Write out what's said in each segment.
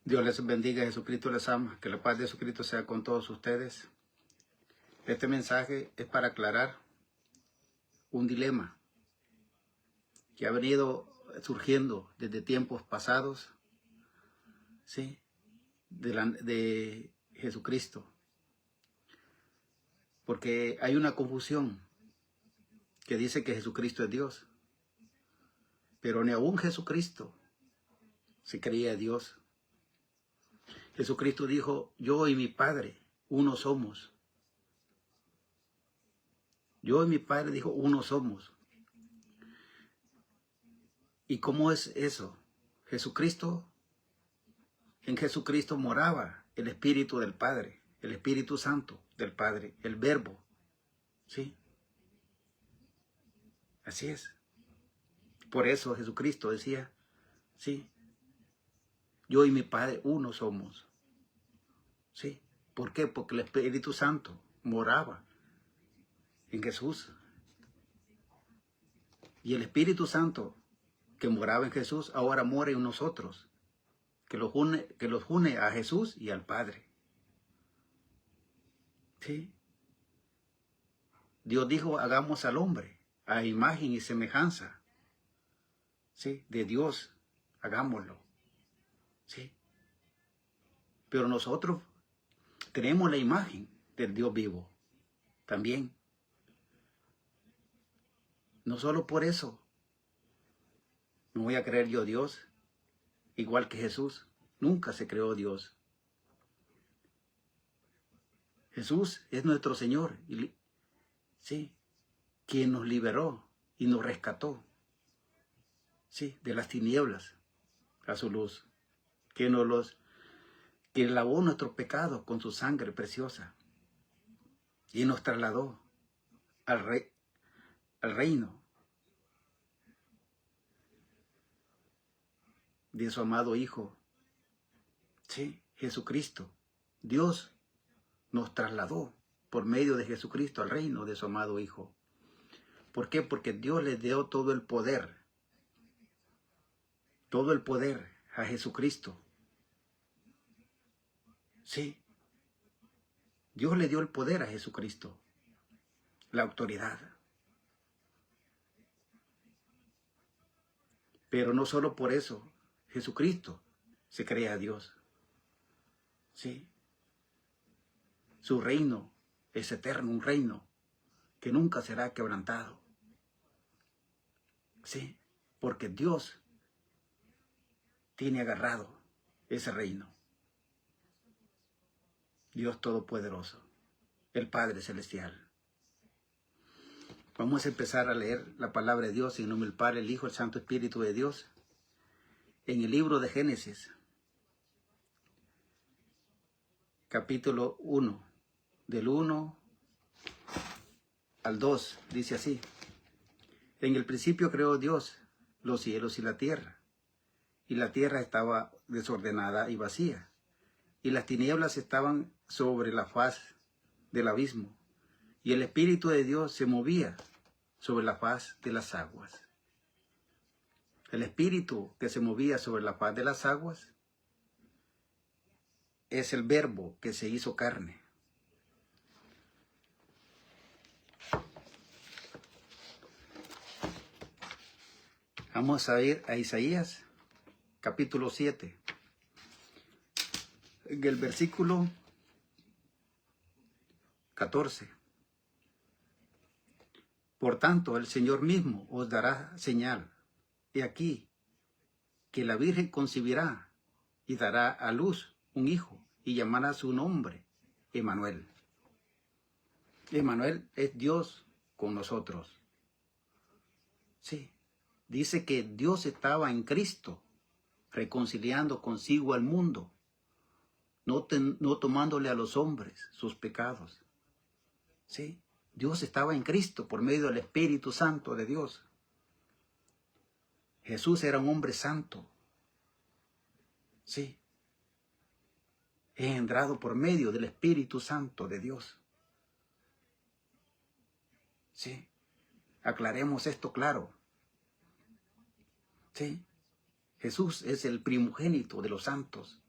Dios les bendiga, Jesucristo les ama, que la paz de Jesucristo sea con todos ustedes. Este mensaje es para aclarar un dilema que ha venido surgiendo desde tiempos pasados, ¿sí? de Jesucristo. Porque hay una confusión que dice que Jesucristo es Dios, pero ni aún Jesucristo se creía Dios. Jesucristo dijo, yo y mi Padre, uno somos. Yo y mi Padre, dijo, uno somos. ¿Y cómo es eso? En Jesucristo moraba el Espíritu del Padre, el Espíritu Santo del Padre, el Verbo. ¿Sí? Así es. Por eso Jesucristo decía, sí, yo y mi Padre uno somos. ¿Sí? ¿Por qué? Porque el Espíritu Santo moraba en Jesús. Y el Espíritu Santo que moraba en Jesús ahora mora en nosotros, que los une a Jesús y al Padre. ¿Sí? Dios dijo, hagamos al hombre a imagen y semejanza, ¿sí? De Dios, hagámoslo. ¿Sí? Pero nosotros tenemos la imagen del Dios vivo también. No solo por eso me voy a creer yo Dios, igual que Jesús. Nunca se creó Dios. Jesús es nuestro Señor, ¿sí? Quien nos liberó y nos rescató, ¿sí? De las tinieblas a su luz, que lavó nuestros pecados con su sangre preciosa y nos trasladó al reino de su amado Hijo, ¿sí? Jesucristo. Dios nos trasladó por medio de Jesucristo al reino de su amado Hijo. ¿Por qué? Porque Dios le dio todo el poder a Jesucristo. Sí, Dios le dio el poder a Jesucristo, la autoridad. Pero no solo por eso, Jesucristo se crea Dios. Sí, su reino es eterno, un reino que nunca será quebrantado. Sí, porque Dios tiene agarrado ese reino. Dios Todopoderoso, el Padre Celestial. Vamos a empezar a leer la palabra de Dios en nombre del Padre, el Hijo, el Santo Espíritu de Dios. En el libro de Génesis, capítulo 1, del 1 al 2, dice así. En el principio creó Dios los cielos y la tierra estaba desordenada y vacía, y las tinieblas estaban sobre la faz del abismo, y el Espíritu de Dios se movía sobre la faz de las aguas. El Espíritu que se movía sobre la faz de las aguas es el Verbo que se hizo carne. Vamos a ir a Isaías, capítulo 7. En el versículo 14. Por tanto, el Señor mismo os dará señal. He aquí que la Virgen concebirá y dará a luz un hijo y llamará su nombre Emmanuel. Emmanuel es Dios con nosotros. Sí, dice que Dios estaba en Cristo reconciliando consigo al mundo, no tomándole a los hombres sus pecados. Sí, Dios estaba en Cristo por medio del Espíritu Santo de Dios. Jesús era un hombre santo. Sí, engendrado por medio del Espíritu Santo de Dios. Sí, aclaremos esto claro. Sí, Jesús es el primogénito de los santos.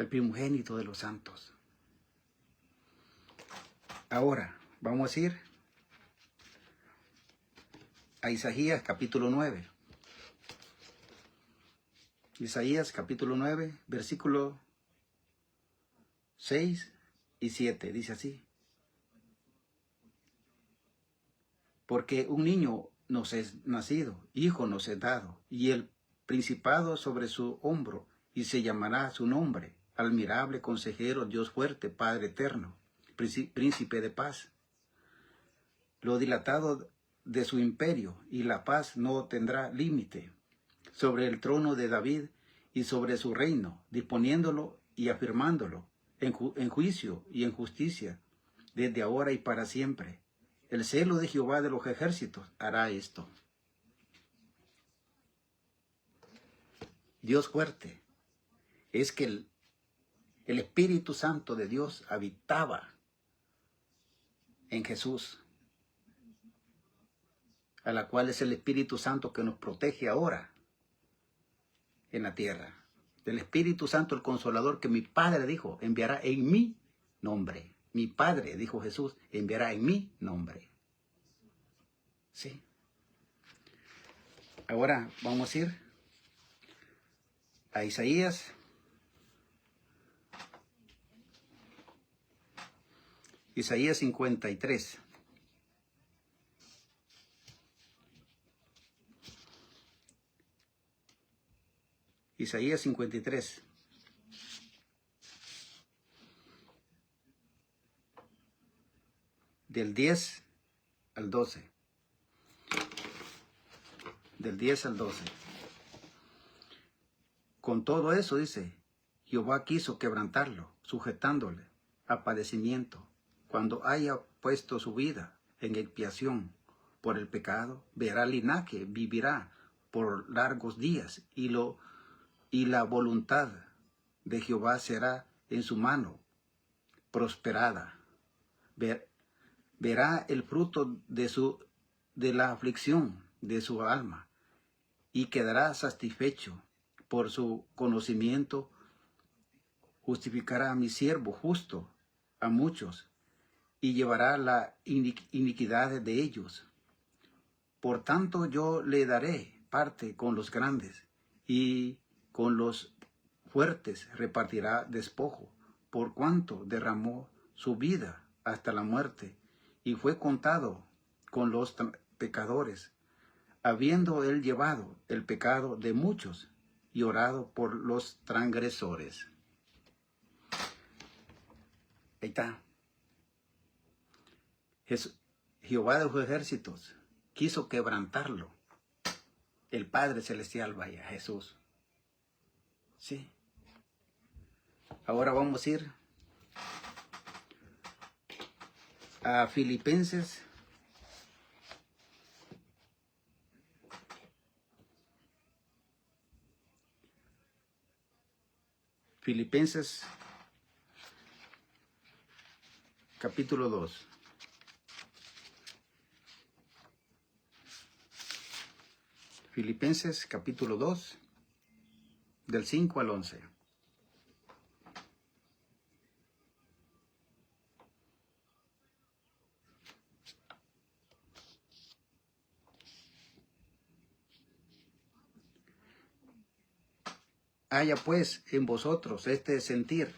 el primogénito de los santos. Ahora, vamos a ir a Isaías capítulo 9. Isaías capítulo 9, versículo 6 y 7, dice así. Porque un niño nos es nacido, hijo nos es dado, y el principado sobre su hombro, y se llamará su nombre, admirable consejero, Dios fuerte, Padre eterno, príncipe de paz. Lo dilatado de su imperio, y la paz no tendrá límite, sobre el trono de David y sobre su reino, disponiéndolo y afirmándolo en juicio y en justicia, desde ahora y para siempre. El celo de Jehová de los ejércitos hará esto. Dios fuerte es que el Espíritu Santo de Dios habitaba en Jesús, a la cual es el Espíritu Santo que nos protege ahora en la tierra. Del Espíritu Santo, el Consolador, que mi Padre dijo, enviará en mi nombre. Mi Padre, dijo Jesús, enviará en mi nombre. Sí. Ahora vamos a ir a Isaías. Isaías 53. Isaías 53. Del 10 al 12. Del 10 al 12. Con todo eso, dice, Jehová quiso quebrantarlo, sujetándole a padecimiento. Cuando haya puesto su vida en expiación por el pecado, verá linaje, vivirá por largos días, y la voluntad de Jehová será en su mano prosperada. Verá el fruto de la aflicción de su alma, y quedará satisfecho. Por su conocimiento justificará a mi siervo justo a muchos, y llevará la iniquidad de ellos. Por tanto yo le daré parte con los grandes, y con los fuertes repartirá despojo, por cuanto derramó su vida hasta la muerte, y fue contado con los pecadores, habiendo él llevado el pecado de muchos y orado por los transgresores. Ahí está. Jehová de los ejércitos quiso quebrantarlo. El Padre Celestial, vaya, Jesús. Sí. Ahora vamos a ir a Filipenses. Filipenses capítulo 2. Filipenses capítulo 2, del 5 al 11. Haya pues en vosotros este sentir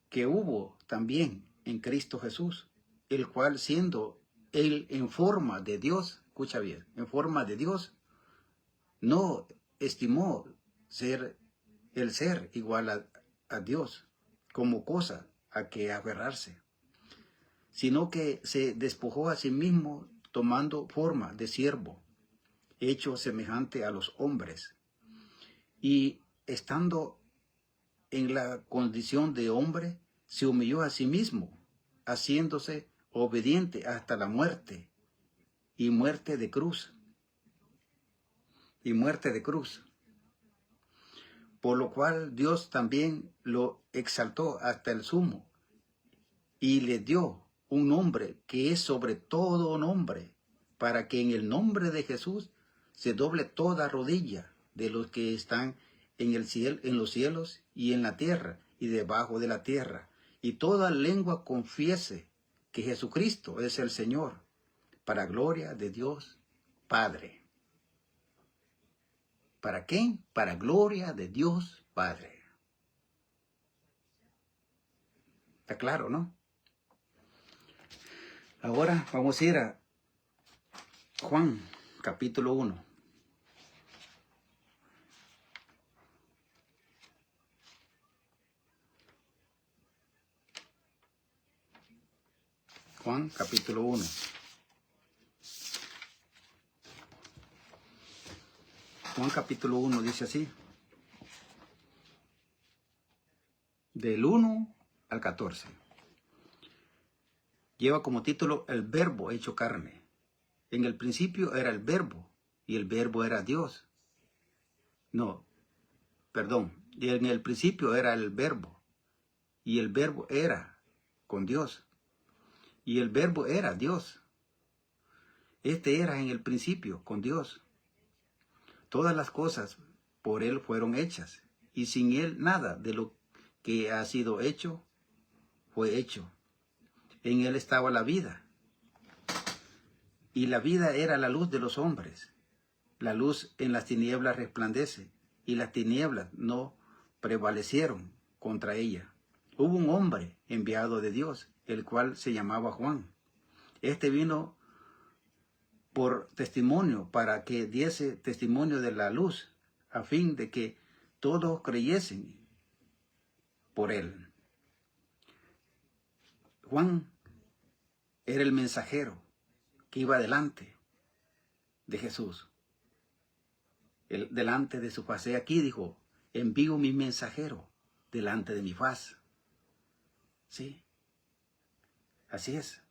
que hubo también en Cristo Jesús, el cual siendo él en forma de Dios, escucha bien, en forma de Dios, no estimó ser igual a Dios como cosa a que aferrarse, sino que se despojó a sí mismo tomando forma de siervo, hecho semejante a los hombres, y estando en la condición de hombre, se humilló a sí mismo, haciéndose obediente hasta la muerte, y muerte de cruz. Y muerte de cruz. Por lo cual Dios también lo exaltó hasta el sumo, y le dio un nombre que es sobre todo nombre, para que en el nombre de Jesús se doble toda rodilla de los que están en el cielo, en los cielos y en la tierra y debajo de la tierra, y toda lengua confiese que Jesucristo es el Señor, para gloria de Dios Padre. ¿Para qué? Para gloria de Dios Padre. Está claro, ¿no? Ahora vamos a ir a Juan, capítulo 1. Juan, capítulo 1. Juan, capítulo 1 dice así. Del 1 al 14. Lleva como título el Verbo hecho carne. En el principio era el Verbo, y el Verbo era Dios. No, perdón. Y en el principio era el Verbo, y el Verbo era con Dios, y el Verbo era Dios. Este era en el principio con Dios. Todas las cosas por Él fueron hechas, y sin Él nada de lo que ha sido hecho fue hecho. En Él estaba la vida, y la vida era la luz de los hombres. La luz en las tinieblas resplandece, y las tinieblas no prevalecieron contra ella. Hubo un hombre enviado de Dios, el cual se llamaba Juan. Este vino por testimonio, para que diese testimonio de la luz, a fin de que todos creyesen por él. Juan era el mensajero que iba delante de Jesús. Delante de su faz. Aquí dijo, envío mi mensajero delante de mi faz. Sí, así es.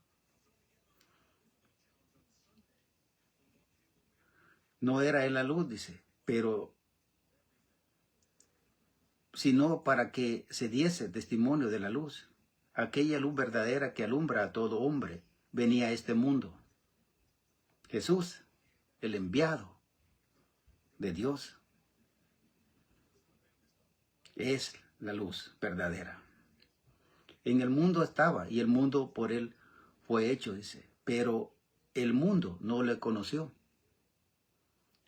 No era él la luz, dice, pero sino para que se diese testimonio de la luz. Aquella luz verdadera que alumbra a todo hombre venía a este mundo. Jesús, el enviado de Dios, es la luz verdadera. En el mundo estaba, y el mundo por él fue hecho, dice, pero el mundo no le conoció.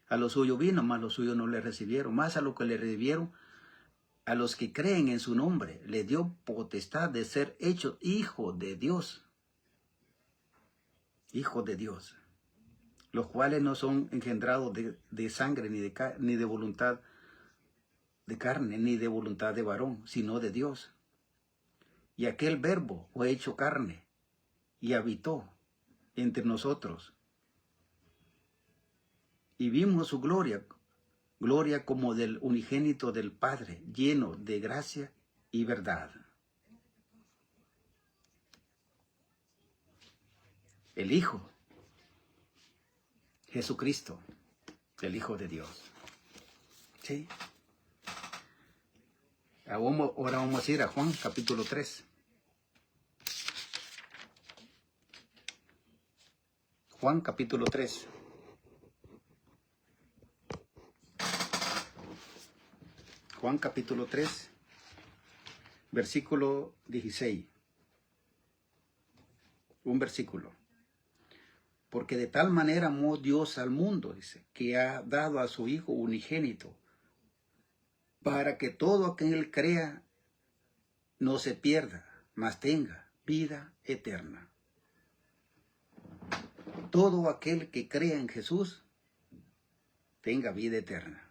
A lo suyo vino, mas los suyos no le recibieron. Más a lo que le recibieron, a los que creen en su nombre, le dio potestad de ser hechos hijos de Dios. Hijos de Dios. Los cuales no son engendrados de sangre, ni de voluntad de carne, ni de voluntad de varón, sino de Dios. Y aquel Verbo fue hecho carne, y habitó entre nosotros. Y vimos su gloria, gloria como del unigénito del Padre, lleno de gracia y verdad. El Hijo, Jesucristo, el Hijo de Dios. ¿Sí? Ahora vamos a ir a Juan capítulo 3. Juan capítulo 3. Juan capítulo 3, versículo 16. Un versículo. Porque de tal manera amó Dios al mundo, dice, que ha dado a su Hijo unigénito, para que todo aquel crea no se pierda, mas tenga vida eterna. Todo aquel que crea en Jesús tenga vida eterna.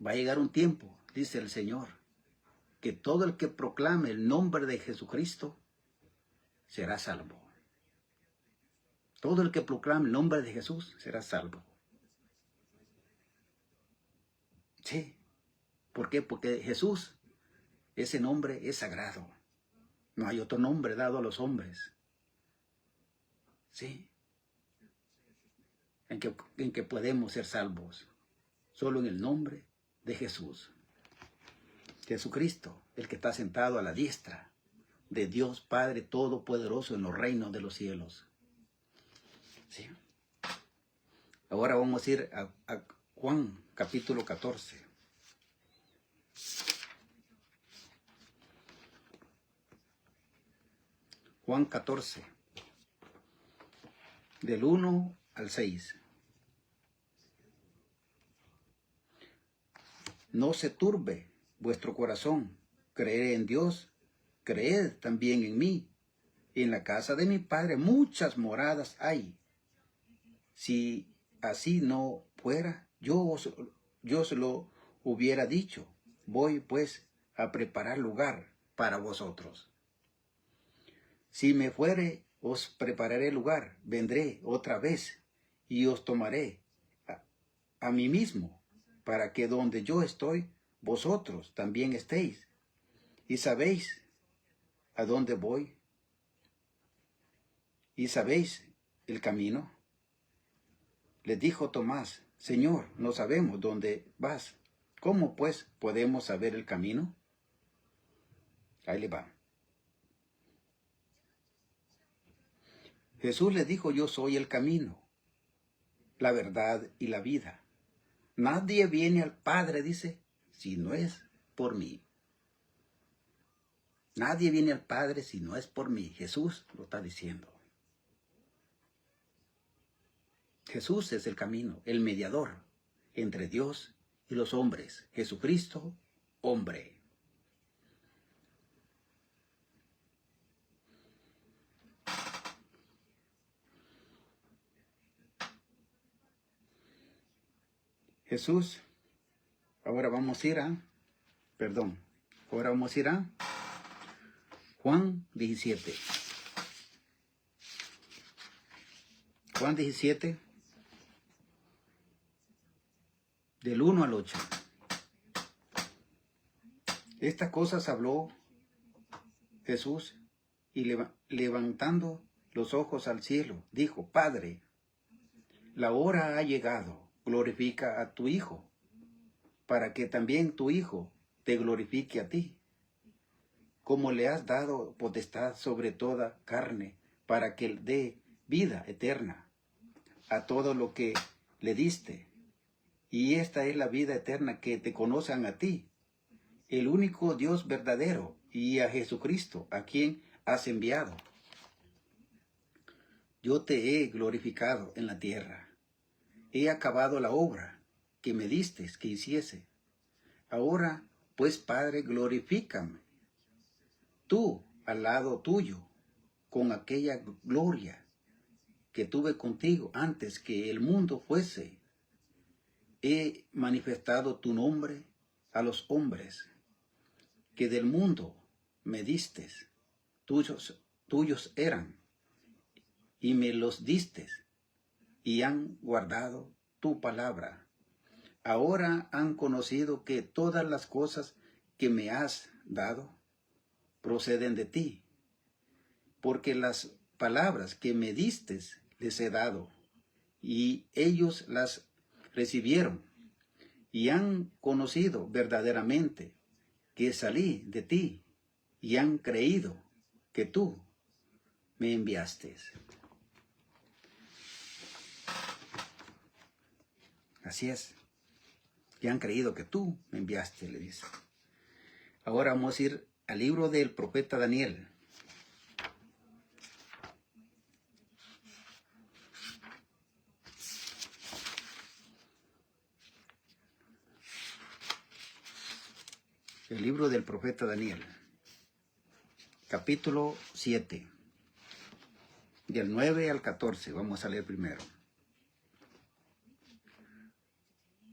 Va a llegar un tiempo, dice el Señor, que todo el que proclame el nombre de Jesucristo será salvo. Todo el que proclame el nombre de Jesús será salvo. Sí. ¿Por qué? Porque Jesús, ese nombre es sagrado. No hay otro nombre dado a los hombres. Sí. En que podemos ser salvos. Solo en el nombre de Jesús. Jesucristo, el que está sentado a la diestra de Dios Padre Todopoderoso en los reinos de los cielos. ¿Sí? Ahora vamos a ir a Juan capítulo 14. Juan 14, del 1 al 6. No se turbe vuestro corazón, creed en Dios, creed también en mí. En la casa de mi Padre muchas moradas hay. Si así no fuera, yo os lo hubiera dicho. Voy pues a preparar lugar para vosotros. Si me fuere, os prepararé lugar, vendré otra vez y os tomaré a mí mismo, para que donde yo estoy, vosotros también estéis. Y sabéis a dónde voy, y sabéis el camino. Les dijo Tomás: Señor, no sabemos dónde vas. ¿Cómo pues podemos saber el camino? Ahí le va. Jesús le dijo: yo soy el camino, la verdad y la vida. Nadie viene al Padre, dice, si no es por mí. Nadie viene al Padre si no es por mí. Jesús lo está diciendo. Jesús es el camino, el mediador entre Dios y los hombres. Jesucristo, hombre. Jesús, ahora vamos a ir a Juan 17. Juan 17, del 1 al 8. Estas cosas habló Jesús y levantando los ojos al cielo, dijo: Padre, la hora ha llegado, glorifica a tu Hijo, para que también tu Hijo te glorifique a ti, como le has dado potestad sobre toda carne, para que dé vida eterna a todo lo que le diste. Y esta es la vida eterna, que te conozcan a ti, el único Dios verdadero, y a Jesucristo, a quien has enviado. Yo te he glorificado en la tierra. He acabado la obra que me diste que hiciese. Ahora, pues, Padre, glorifícame tú al lado tuyo, con aquella gloria que tuve contigo antes que el mundo fuese. He manifestado tu nombre a los hombres que del mundo me distes. Tuyos eran, y me los distes, y han guardado tu palabra. Ahora han conocido que todas las cosas que me has dado proceden de ti, porque las palabras que me distes les he dado, y ellos las recibieron, y han conocido verdaderamente que salí de ti, y han creído que tú me enviaste. Así es, y han creído que tú me enviaste, le dice. Ahora vamos a ir al libro del profeta Daniel. El libro del profeta Daniel, capítulo 7, del 9 al 14, vamos a leer primero.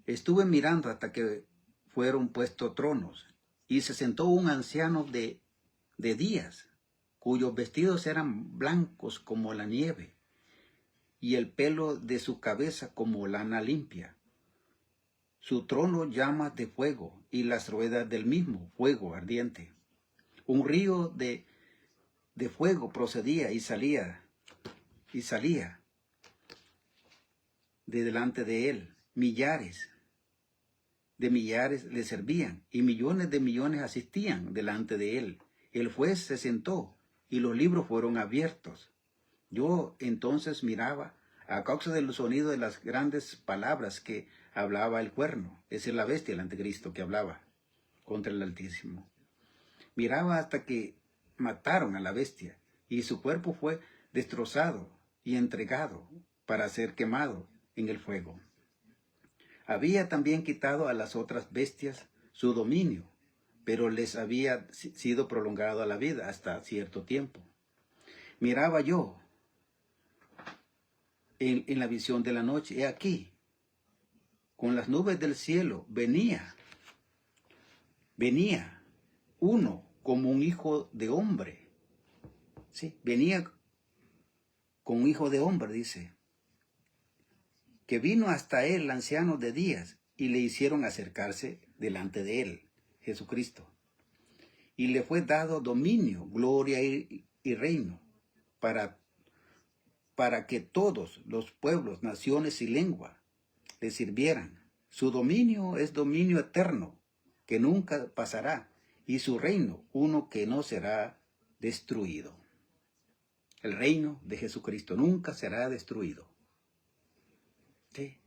Estuve mirando hasta que fueron puestos tronos, y se sentó un anciano de días, cuyos vestidos eran blancos como la nieve, y el pelo de su cabeza como lana limpia. Su trono llamas de fuego, y las ruedas del mismo fuego ardiente. Un río de fuego procedía y salía de delante de él. Millares de millares le servían, y millones de millones asistían delante de él. El juez se sentó, y los libros fueron abiertos. Yo entonces miraba, a causa del sonido de las grandes palabras que hablaba el cuerno, esa es la bestia, el anticristo, que hablaba contra el Altísimo. Miraba hasta que mataron a la bestia, y su cuerpo fue destrozado y entregado para ser quemado en el fuego. Había también quitado a las otras bestias su dominio, pero les había sido prolongado a la vida hasta cierto tiempo. Miraba yo en la visión de la noche, he aquí, con las nubes del cielo venía uno como un hijo de hombre. Sí, venía con un hijo de hombre, dice, que vino hasta él el anciano de días y le hicieron acercarse delante de él, Jesucristo. Y le fue dado dominio, gloria y reino para que todos los pueblos, naciones y lengua le sirvieran. Su dominio es dominio eterno, que nunca pasará, y su reino, uno que no será destruido. El reino de Jesucristo nunca será destruido. Sí.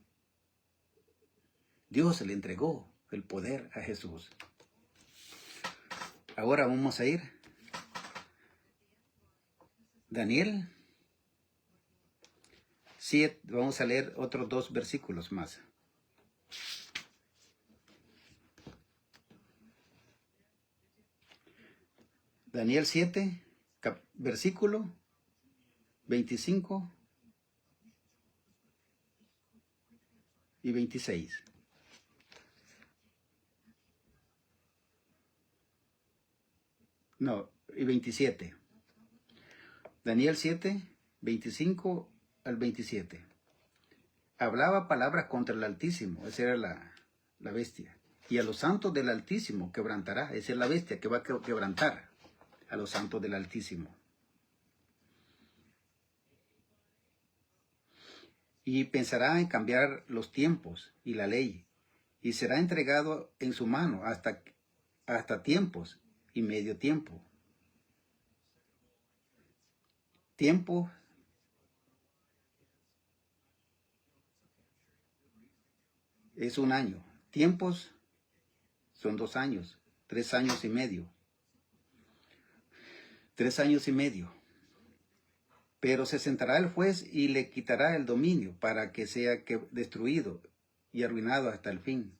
Dios le entregó el poder a Jesús. Ahora vamos a ir. Daniel 7, vamos a leer otros 2 versículos más. Daniel 7, versículo 25 y 26. No, y 27. Daniel 7, 25 al 27. Hablaba palabras contra el Altísimo, esa era la bestia. Y a los santos del Altísimo quebrantará, esa es la bestia que va a quebrantar a los santos del Altísimo. Y pensará en cambiar los tiempos y la ley, y será entregado en su mano hasta tiempos y medio tiempo. Tiempo es un año. Tiempos son 2 años, 3 años y medio. 3 años y medio. Pero se sentará el juez y le quitará el dominio para que sea destruido y arruinado hasta el fin.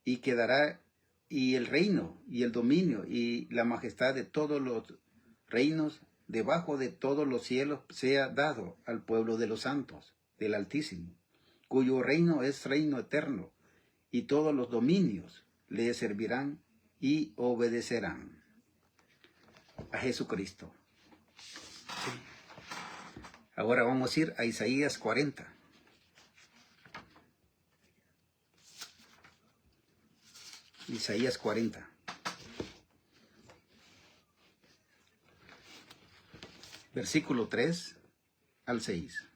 Y quedará y el reino y el dominio y la majestad de todos los reinos debajo de todos los cielos sea dado al pueblo de los santos del Altísimo, cuyo reino es reino eterno, y todos los dominios le servirán y obedecerán a Jesucristo. Sí. Ahora vamos a ir a Isaías 40. Isaías 40. Versículo 3 al 6.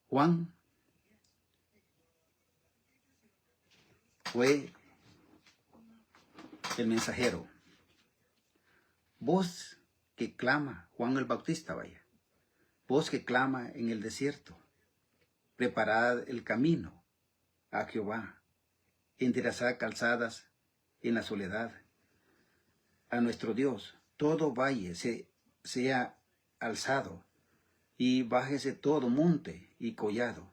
Juan fue el mensajero. Voz que clama, Juan el Bautista, vaya. Voz que clama en el desierto. Preparad el camino a Jehová. Enderezad calzadas en la soledad. A nuestro Dios, todo valle sea alzado, y bájese todo monte y collado,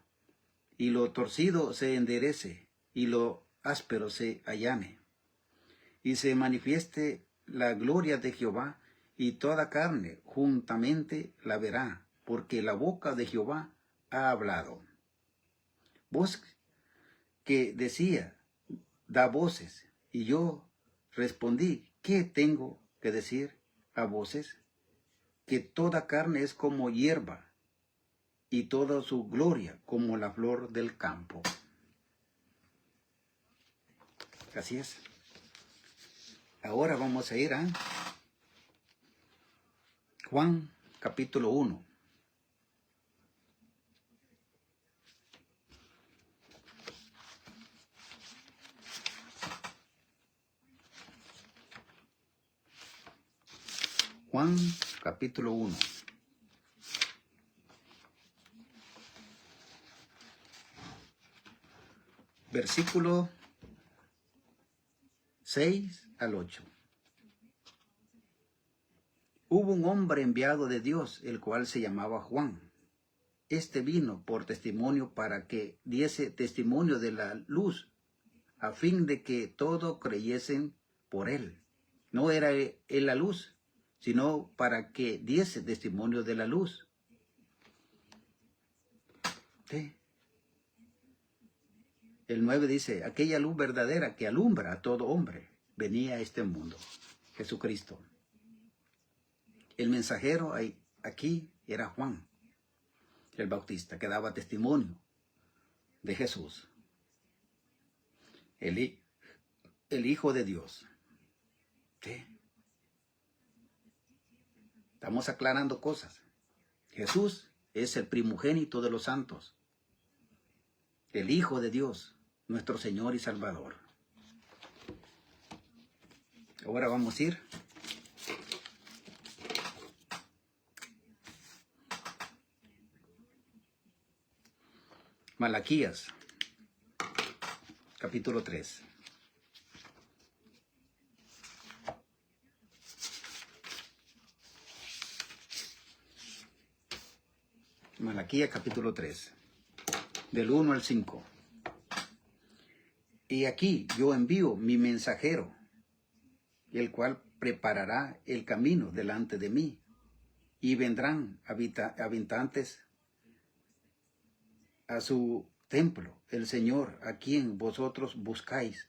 y lo torcido se enderece, y lo áspero se allane, y se manifieste la gloria de Jehová, y toda carne juntamente la verá, porque la boca de Jehová ha hablado. Voz que decía, da voces, y yo respondí, ¿qué tengo que decir a voces? Que toda carne es como hierba, y toda su gloria como la flor del campo. Así es. Ahora vamos a ir a Juan capítulo 1. Juan capítulo 1. Versículo 6 al 8. Hubo un hombre enviado de Dios, el cual se llamaba Juan. Este vino por testimonio para que diese testimonio de la luz, a fin de que todos creyesen por él. No era él la luz, sino para que diese testimonio de la luz. ¿Sí? El 9 dice, aquella luz verdadera que alumbra a todo hombre, venía a este mundo, Jesucristo. El mensajero aquí era Juan, el Bautista, que daba testimonio de Jesús, el Hijo de Dios. ¿Sí? Estamos aclarando cosas. Jesús es el primogénito de los santos, el Hijo de Dios, nuestro Señor y Salvador. Ahora vamos a ir Malaquías, capítulo 3. Malaquías, capítulo 3, del 1 al 5. Y aquí yo envío mi mensajero, el cual preparará el camino delante de mí, y vendrán habitantes a su templo, el Señor a quien vosotros buscáis,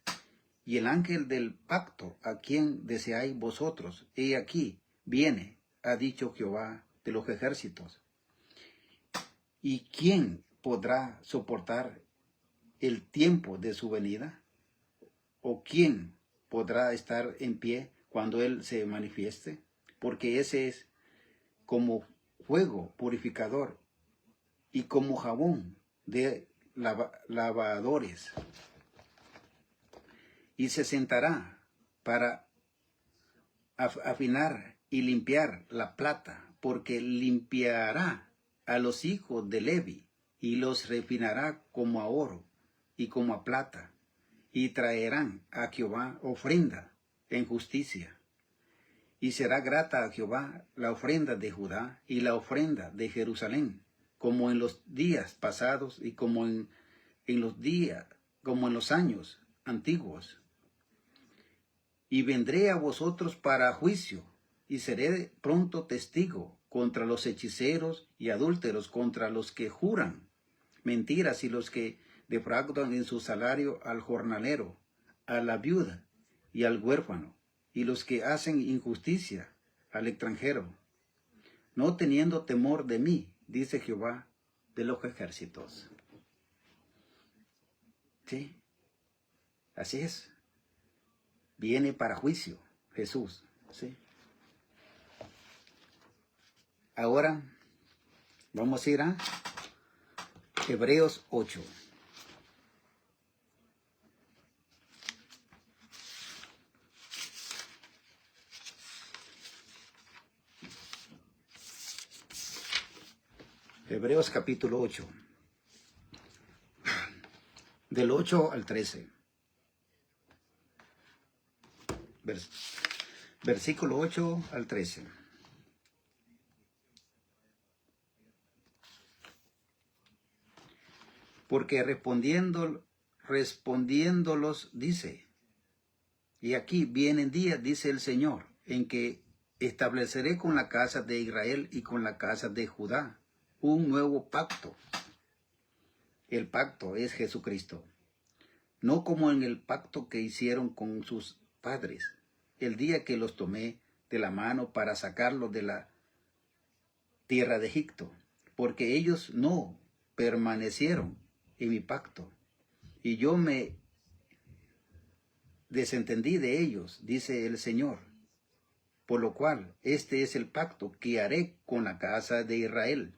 y el ángel del pacto a quien deseáis vosotros. He aquí viene, ha dicho Jehová de los ejércitos. ¿Y quién podrá soportar el tiempo de su venida? ¿O quién podrá estar en pie cuando Él se manifieste? Porque ese es como fuego purificador y como jabón de lavadores. Y se sentará para afinar y limpiar la plata, porque limpiará a los hijos de Levi y los refinará como a oro y como a plata, y traerán a Jehová ofrenda en justicia. Y será grata a Jehová la ofrenda de Judá y la ofrenda de Jerusalén, como en los días pasados y como en los años antiguos. Y vendré a vosotros para juicio, y seré pronto testigo contra los hechiceros y adúlteros, contra los que juran mentiras y los que defraudan en su salario al jornalero, a la viuda y al huérfano, y los que hacen injusticia al extranjero, no teniendo temor de mí, dice Jehová de los ejércitos. ¿Sí? Así es. Viene para juicio Jesús. ¿Sí? Ahora vamos a ir a Hebreos 8. Hebreos capítulo 8. Del 8 al 13. Versículo 8 al 13. Porque respondiéndolos dice, y aquí vienen días, dice el Señor, en que estableceré con la casa de Israel y con la casa de Judá un nuevo pacto. El pacto es Jesucristo. No como en el pacto que hicieron con sus padres, el día que los tomé de la mano para sacarlos de la tierra de Egipto, porque ellos no permanecieron en mi pacto, y yo me desentendí de ellos, dice el Señor. Por lo cual, este es el pacto que haré con la casa de Israel.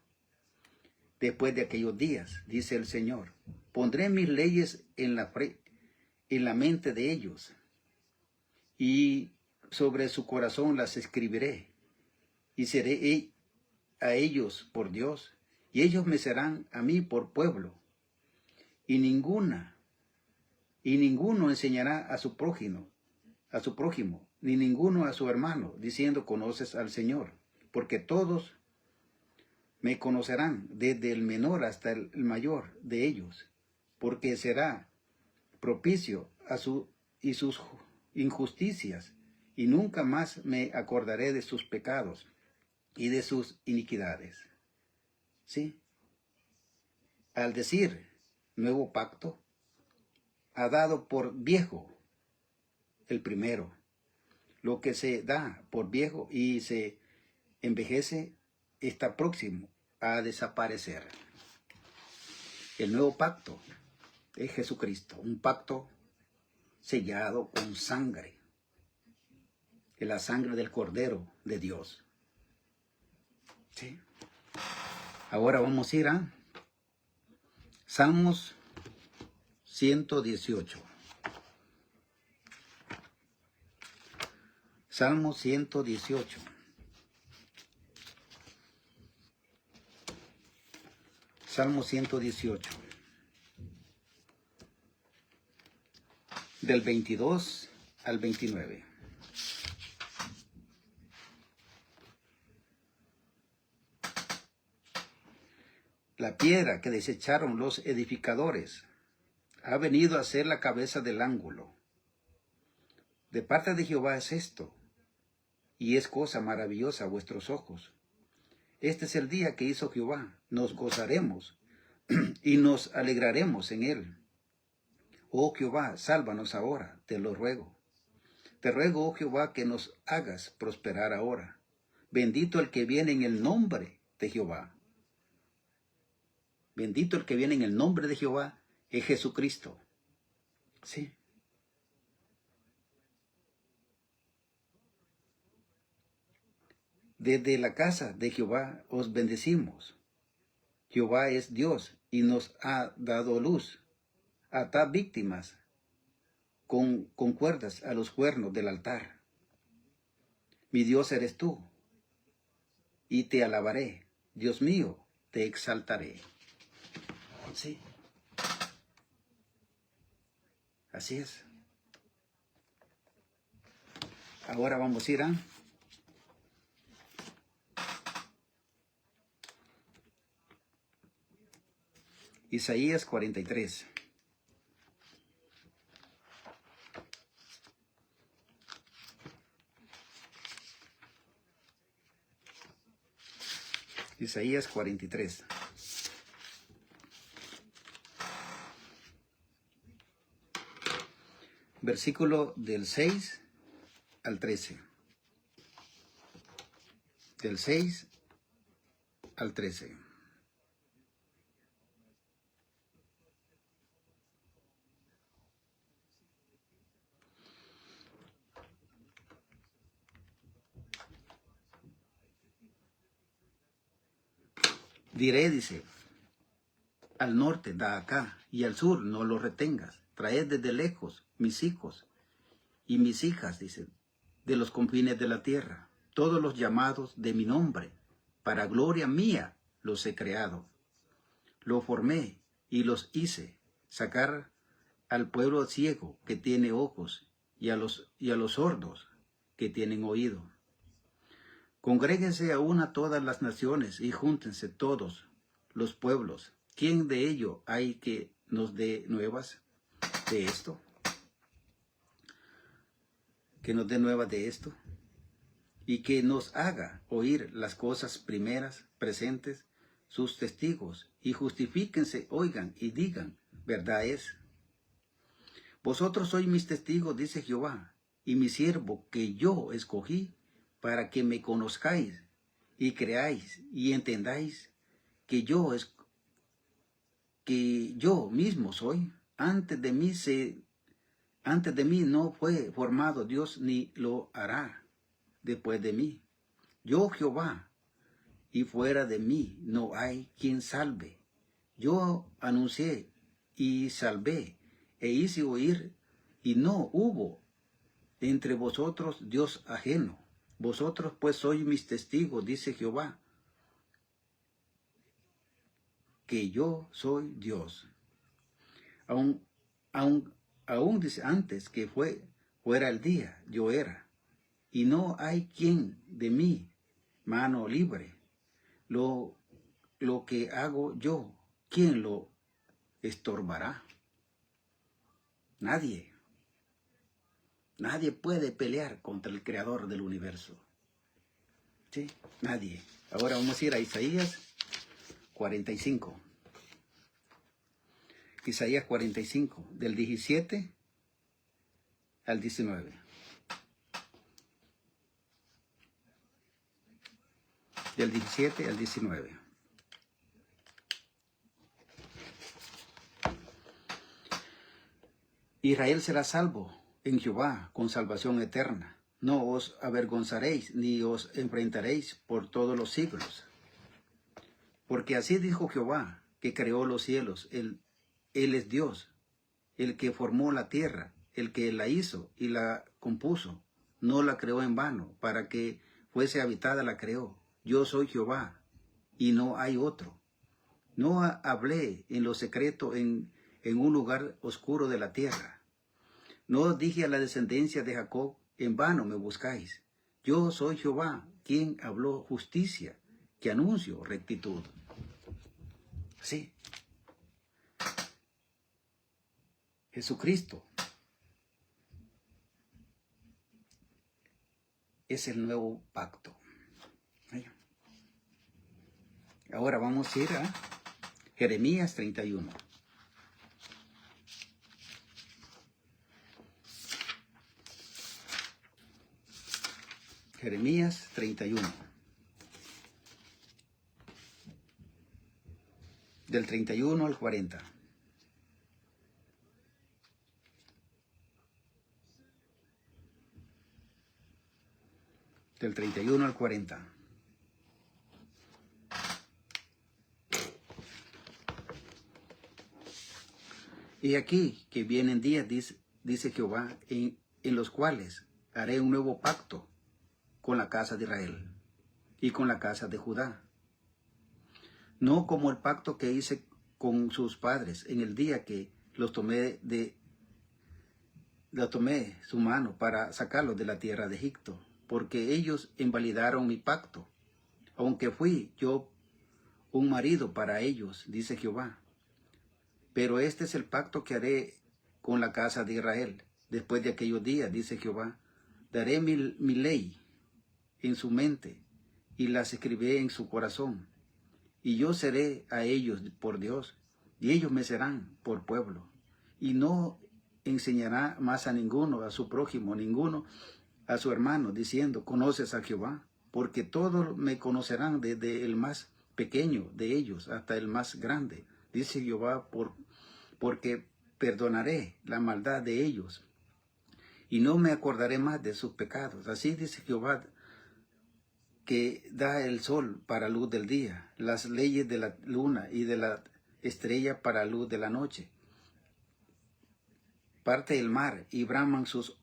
Después de aquellos días, dice el Señor, pondré mis leyes en la mente de ellos, y sobre su corazón las escribiré, y seré a ellos por Dios, y ellos me serán a mí por pueblo. Y ninguno enseñará a su prójimo a su prójimo, ni ninguno a su hermano, diciendo, conoces al Señor, porque todos me conocerán, desde el menor hasta el mayor de ellos, porque será propicio a sus injusticias, y nunca más me acordaré de sus pecados y de sus iniquidades. ¿Sí? Al decir nuevo pacto, ha dado por viejo el primero. Lo que se da por viejo y se envejece está próximo a desaparecer. El nuevo pacto es Jesucristo, un pacto sellado con sangre, es la sangre del Cordero de Dios. ¿Sí? Ahora vamos a ir a Salmos 118. Salmo 118. Salmo 118. Del 22 al 29. La piedra que desecharon los edificadores ha venido a ser la cabeza del ángulo. De parte de Jehová es esto, y es cosa maravillosa a vuestros ojos. Este es el día que hizo Jehová, nos gozaremos y nos alegraremos en él. Oh Jehová, sálvanos ahora, te lo ruego. Te ruego, oh Jehová, que nos hagas prosperar ahora. Bendito el que viene en el nombre de Jehová. Bendito el que viene en el nombre de Jehová, es Jesucristo. Sí. Desde la casa de Jehová os bendecimos. Jehová es Dios y nos ha dado luz. Atad víctimas con cuerdas a los cuernos del altar. Mi Dios eres tú, y te alabaré. Dios mío, te exaltaré. Sí. Así es. Ahora vamos a ir a Isaías 43. Isaías 43. Versículo del 6 al 13. Del 6 al 13. Diré, dice, al norte, da acá, y al sur, no lo retengas. Traed desde lejos mis hijos y mis hijas, dice, de los confines de la tierra. Todos los llamados de mi nombre, para gloria mía, los he creado. Lo formé y los hice sacar al pueblo ciego que tiene ojos y a los sordos que tienen oído. Congréguense a una todas las naciones y júntense todos los pueblos. ¿Quién de ello hay que nos dé nuevas de esto? Que nos dé nuevas de esto y que nos haga oír las cosas primeras, presentes, sus testigos, y justifíquense, oigan y digan, verdad es. Vosotros sois mis testigos, dice Jehová, y mi siervo que yo escogí, para que me conozcáis y creáis y entendáis que yo mismo soy. Antes de mí no fue formado Dios, ni lo hará después de mí. Yo Jehová, y fuera de mí no hay quien salve. Yo anuncié y salvé, e hice oír, y no hubo entre vosotros Dios ajeno. Vosotros pues sois mis testigos, dice Jehová, que yo soy Dios. Aún dice, antes que fue Fuera el día, yo era, y no hay quien de mí, mano libre. Lo que hago yo, ¿quién lo estorbará? Nadie. Nadie puede pelear contra el creador del universo. ¿Sí? Nadie. Ahora vamos a ir a Isaías 45. Isaías 45, del 17 al 19. Del 17 al 19. Israel será salvo en Jehová con salvación eterna. No os avergonzaréis ni os enfrentaréis por todos los siglos. Porque así dijo Jehová, que creó los cielos. Él es Dios, el que formó la tierra, el que la hizo y la compuso. No la creó en vano, para que fuese habitada la creó. Yo soy Jehová, y no hay otro. No hablé en lo secreto en un lugar oscuro de la tierra. No dije a la descendencia de Jacob, en vano me buscáis. Yo soy Jehová, quien habló justicia, que anuncio rectitud. Sí. Jesucristo es el nuevo pacto. Ahora vamos a ir a Jeremías 31. Jeremías 31. Del 31 al 40. Del 31 al 40. Y aquí que vienen días, dice Jehová, en los cuales haré un nuevo pacto con la casa de Israel y con la casa de Judá. No como el pacto que hice con sus padres en el día que los tomé su mano para sacarlos de la tierra de Egipto, porque ellos invalidaron mi pacto, aunque fui yo un marido para ellos, dice Jehová. Pero este es el pacto que haré con la casa de Israel. Después de aquellos días, dice Jehová, daré mi ley en su mente y las escribiré en su corazón. Y yo seré a ellos por Dios, y ellos me serán por pueblo. Y no enseñará más a ninguno, a su prójimo, ninguno a su hermano, diciendo, ¿conoces a Jehová? Porque todos me conocerán, desde el más pequeño de ellos hasta el más grande, dice Jehová, porque perdonaré la maldad de ellos y no me acordaré más de sus pecados. Así dice Jehová, que da el sol para luz del día, las leyes de la luna y de la estrella para luz de la noche. Parte el mar y braman sus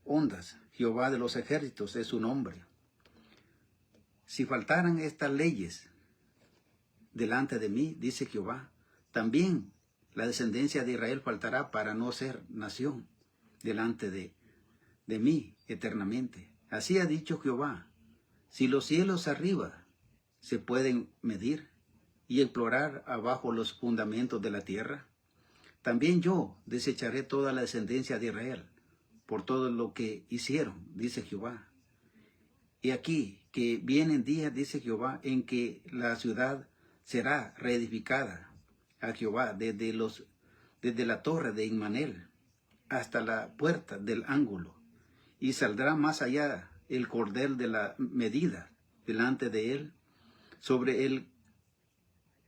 ondas. Jehová de los ejércitos es su nombre. Si faltaran estas leyes delante de mí, dice Jehová, también la descendencia de Israel faltará para no ser nación delante de mí eternamente. Así ha dicho Jehová. Si los cielos arriba se pueden medir y explorar abajo los fundamentos de la tierra, también yo desecharé toda la descendencia de Israel por todo lo que hicieron, dice Jehová. Y aquí que vienen días, dice Jehová, en que la ciudad será reedificada a Jehová desde la torre de Ismael hasta la puerta del ángulo, y saldrá más allá el cordel de la medida delante de él, sobre el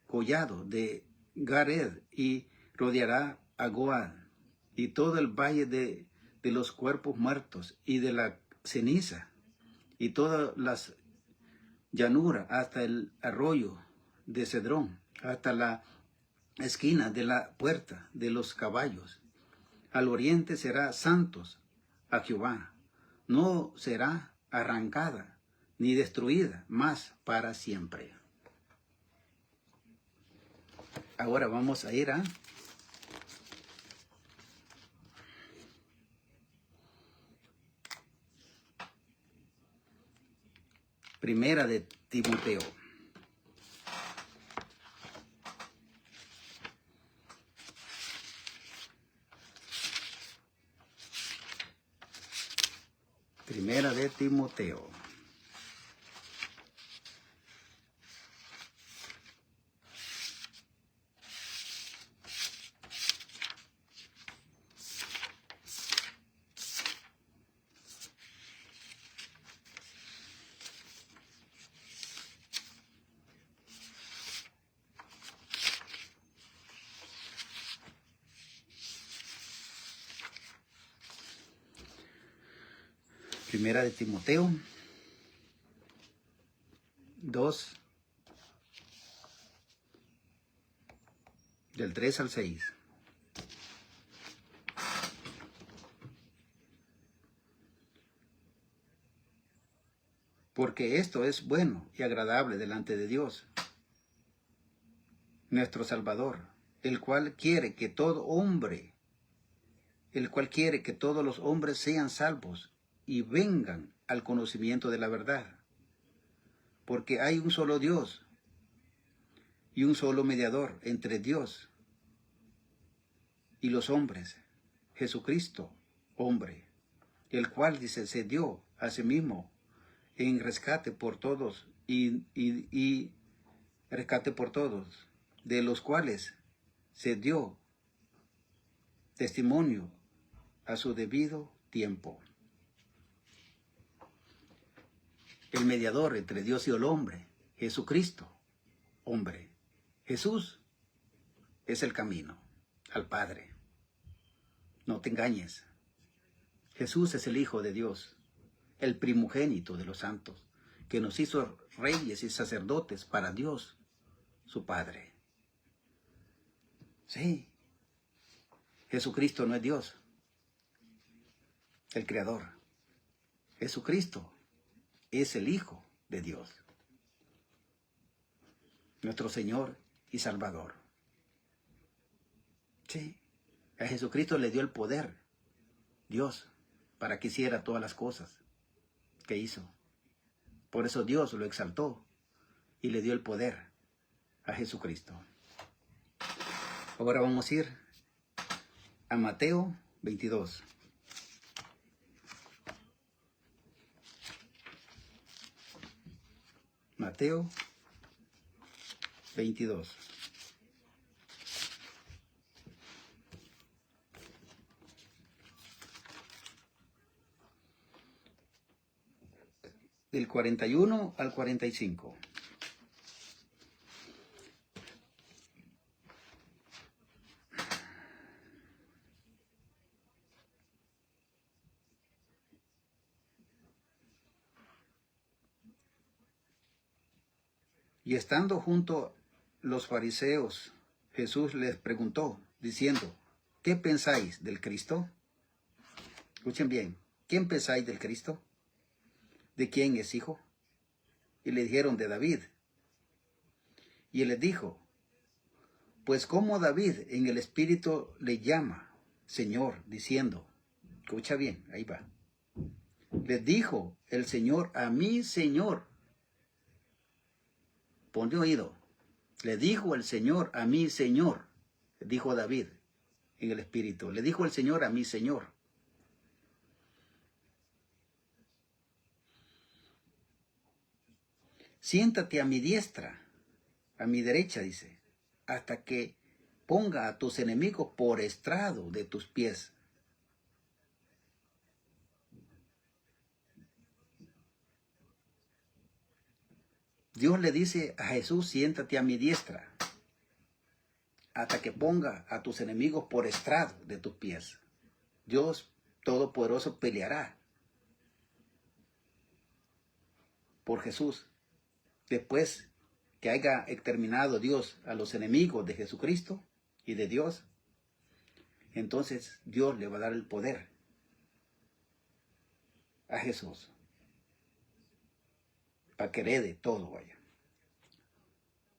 collado de Gared, y rodeará a Goad, y todo el valle de los cuerpos muertos, y de la ceniza, y todas las llanuras, hasta el arroyo de Cedrón, hasta la esquina de la puerta de los caballos. Al oriente será santos a Jehová, no será arrancada ni destruida más para siempre. Ahora vamos a ir Primera de Timoteo. Primera de Timoteo. Primera de Timoteo 2, del 3 al 6. Porque esto es bueno y agradable delante de Dios, nuestro Salvador, el cual quiere que todos los hombres sean salvos y vengan al conocimiento de la verdad. Porque hay un solo Dios y un solo mediador entre Dios y los hombres, Jesucristo, hombre, el cual se dio a sí mismo en rescate por todos y rescate por todos, de los cuales se dio testimonio a su debido tiempo. El mediador entre Dios y el hombre, Jesucristo, hombre. Jesús es el camino al Padre. No te engañes. Jesús es el Hijo de Dios, el primogénito de los santos, que nos hizo reyes y sacerdotes para Dios, su Padre. Sí, Jesucristo no es Dios, el Creador. Jesucristo es el Hijo de Dios, nuestro Señor y Salvador. Sí, a Jesucristo le dio el poder, Dios, para que hiciera todas las cosas que hizo. Por eso Dios lo exaltó y le dio el poder a Jesucristo. Ahora vamos a ir a Mateo 22. Mateo 22. Del 41 al 45. Y estando junto los fariseos, Jesús les preguntó, diciendo, ¿qué pensáis del Cristo? Escuchen bien, ¿quién pensáis del Cristo? ¿De quién es hijo? Y le dijeron, de David. Y él les dijo, pues como David en el Espíritu le llama Señor, diciendo, escucha bien, ahí va. Les dijo el Señor a mi Señor. Ponle oído. Le dijo el Señor a mi Señor. Le dijo David en el Espíritu. Le dijo el Señor a mi Señor. Siéntate a mi diestra, a mi derecha, dice, hasta que ponga a tus enemigos por estrado de tus pies. Dios le dice a Jesús, siéntate a mi diestra, hasta que ponga a tus enemigos por estrado de tus pies. Dios Todopoderoso peleará por Jesús. Después que haya exterminado Dios a los enemigos de Jesucristo y de Dios, entonces Dios le va a dar el poder a Jesús para que herede todo, vaya.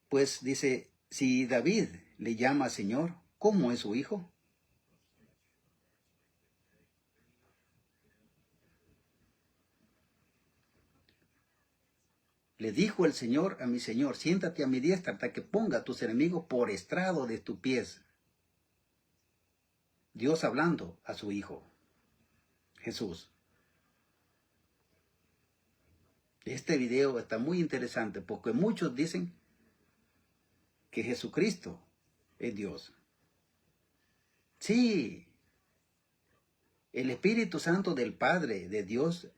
Pues dice, si David le llama Señor, ¿cómo es su hijo? Le dijo el Señor a mi Señor, siéntate a mi diestra hasta que ponga a tus enemigos por estrado de tus pies. Dios hablando a su Hijo, Jesús. Este video está muy interesante porque muchos dicen que Jesucristo es Dios. Sí, el Espíritu Santo del Padre, de Dios,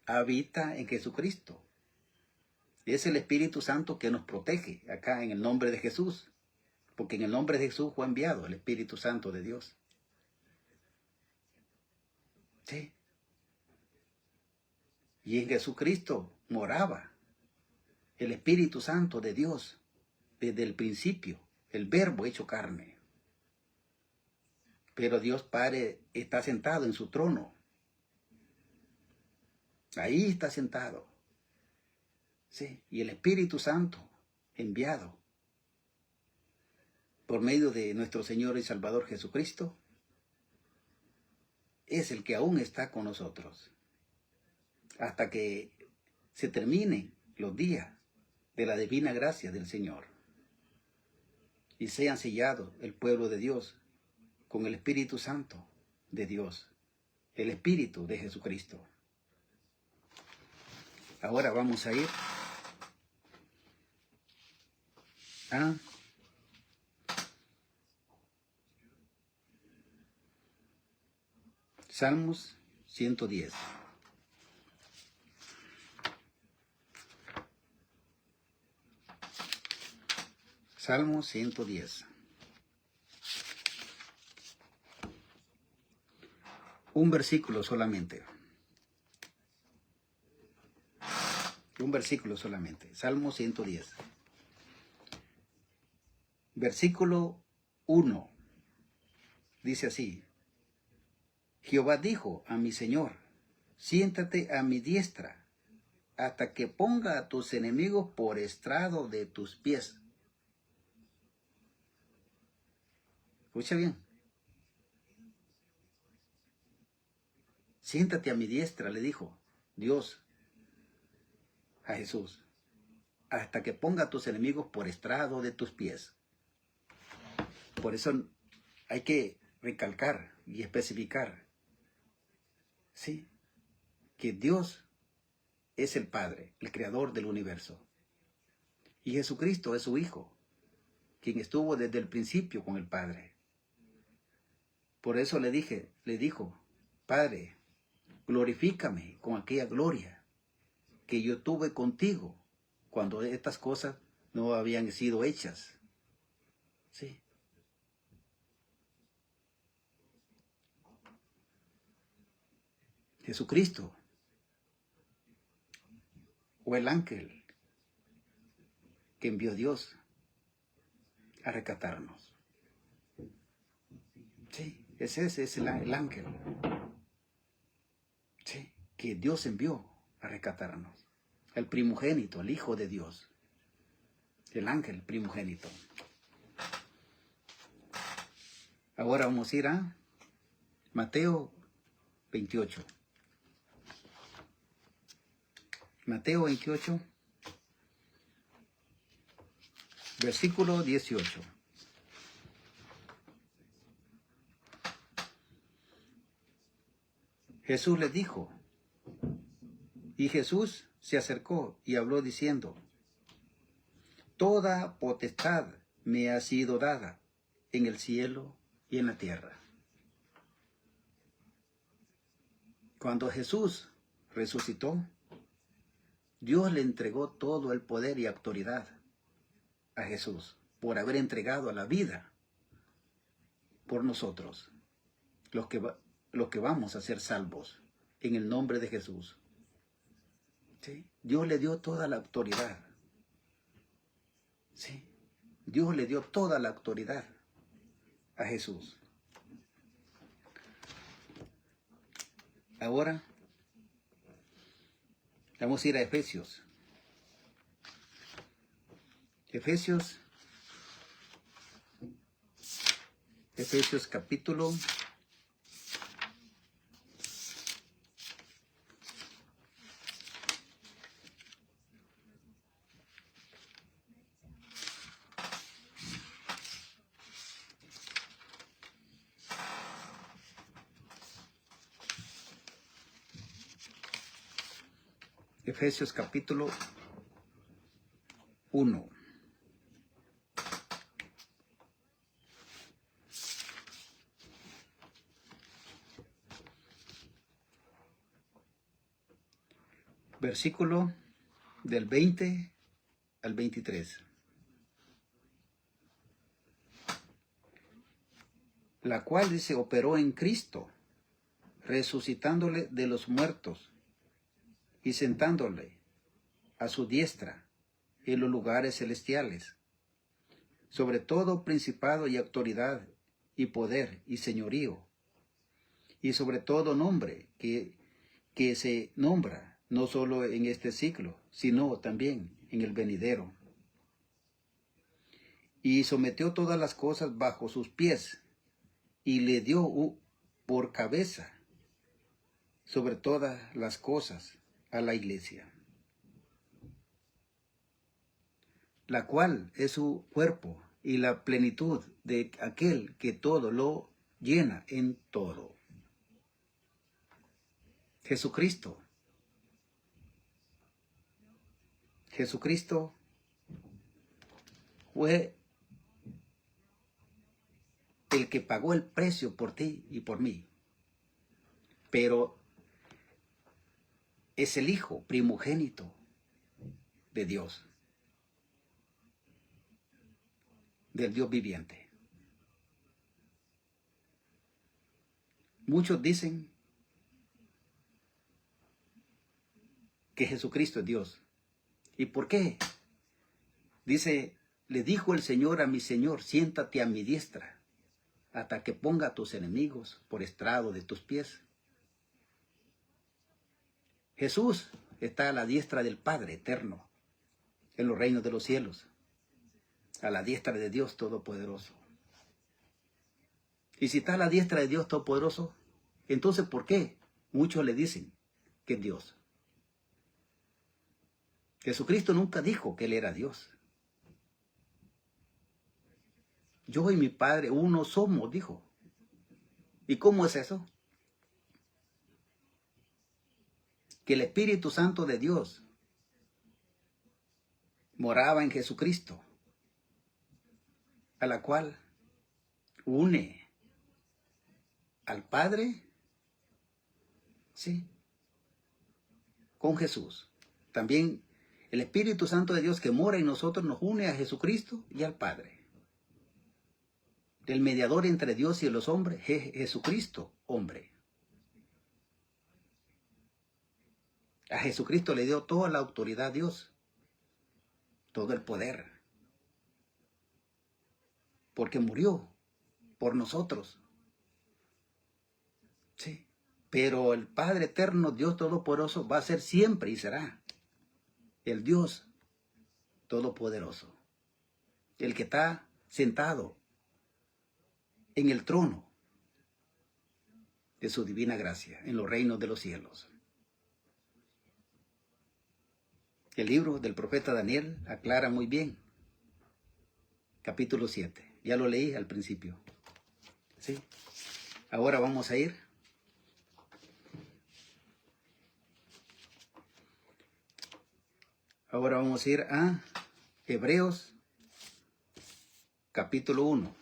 habita en Jesucristo. Es el Espíritu Santo que nos protege acá en el nombre de Jesús. Porque en el nombre de Jesús fue enviado el Espíritu Santo de Dios. Sí. Y en Jesucristo moraba el Espíritu Santo de Dios desde el principio, el Verbo hecho carne. Pero Dios Padre está sentado en su trono. Ahí está sentado. Sí. Y el Espíritu Santo enviado por medio de nuestro Señor y Salvador Jesucristo es el que aún está con nosotros hasta que se terminen los días de la divina gracia del Señor y sean sellados el pueblo de Dios con el Espíritu Santo de Dios, el Espíritu de Jesucristo. Ahora vamos a ir a Salmos 110. Salmo 110. Un versículo solamente. Un versículo solamente. Salmo 110. Versículo 1. Dice así. Jehová dijo a mi Señor, siéntate a mi diestra, hasta que ponga a tus enemigos por estrado de tus pies. Escucha bien. Siéntate a mi diestra, le dijo Dios a Jesús, hasta que ponga a tus enemigos por estrado de tus pies. Por eso hay que recalcar y especificar, sí, que Dios es el Padre, el Creador del universo. Y Jesucristo es su Hijo, quien estuvo desde el principio con el Padre. Por eso le dijo, Padre, glorifícame con aquella gloria que yo tuve contigo cuando estas cosas no habían sido hechas. Sí. Jesucristo o el ángel que envió Dios a rescatarnos. Sí, ese es el ángel. Sí, que Dios envió a rescatarnos. El primogénito, el Hijo de Dios. El ángel primogénito. Ahora vamos a ir a Mateo 28. Mateo 28, versículo 18. Jesús les dijo, y Jesús se acercó y habló diciendo, toda potestad me ha sido dada en el cielo y en la tierra. Cuando Jesús resucitó, Dios le entregó todo el poder y autoridad a Jesús por haber entregado la vida por nosotros, los que vamos a ser salvos en el nombre de Jesús. ¿Sí? Dios le dio toda la autoridad. ¿Sí? Dios le dio toda la autoridad a Jesús. Ahora vamos a ir a Efesios. Efesios capítulo Efesios capítulo 1. Versículo del 20 al 23. La cual dice, operó en Cristo, resucitándole de los muertos y sentándole a su diestra en los lugares celestiales, sobre todo principado y autoridad y poder y señorío, y sobre todo nombre que se nombra no solo en este siglo, sino también en el venidero. Y sometió todas las cosas bajo sus pies, y le dio por cabeza sobre todas las cosas a la iglesia, la cual es su cuerpo y la plenitud de aquel que todo lo llena en todo. Jesucristo fue el que pagó el precio por ti y por mí, pero es el Hijo primogénito de Dios, del Dios viviente. Muchos dicen que Jesucristo es Dios. ¿Y por qué? Dice, le dijo el Señor a mi Señor, siéntate a mi diestra, hasta que ponga a tus enemigos por estrado de tus pies. Jesús está a la diestra del Padre eterno, en los reinos de los cielos, a la diestra de Dios Todopoderoso. Y si está a la diestra de Dios Todopoderoso, entonces ¿por qué muchos le dicen que es Dios? Jesucristo nunca dijo que Él era Dios. Yo y mi Padre uno somos, dijo. ¿Y cómo es eso? Que el Espíritu Santo de Dios moraba en Jesucristo, a la cual une al Padre, sí, con Jesús. También el Espíritu Santo de Dios que mora en nosotros nos une a Jesucristo y al Padre. El mediador entre Dios y los hombres es Jesucristo, hombre. A Jesucristo le dio toda la autoridad a Dios, todo el poder, porque murió por nosotros. Sí. Pero el Padre eterno, Dios todopoderoso, va a ser siempre y será el Dios todopoderoso, el que está sentado en el trono de su divina gracia, en los reinos de los cielos. El libro del profeta Daniel aclara muy bien. Capítulo 7. Ya lo leí al principio. ¿Sí? Ahora vamos a ir a Hebreos capítulo 1.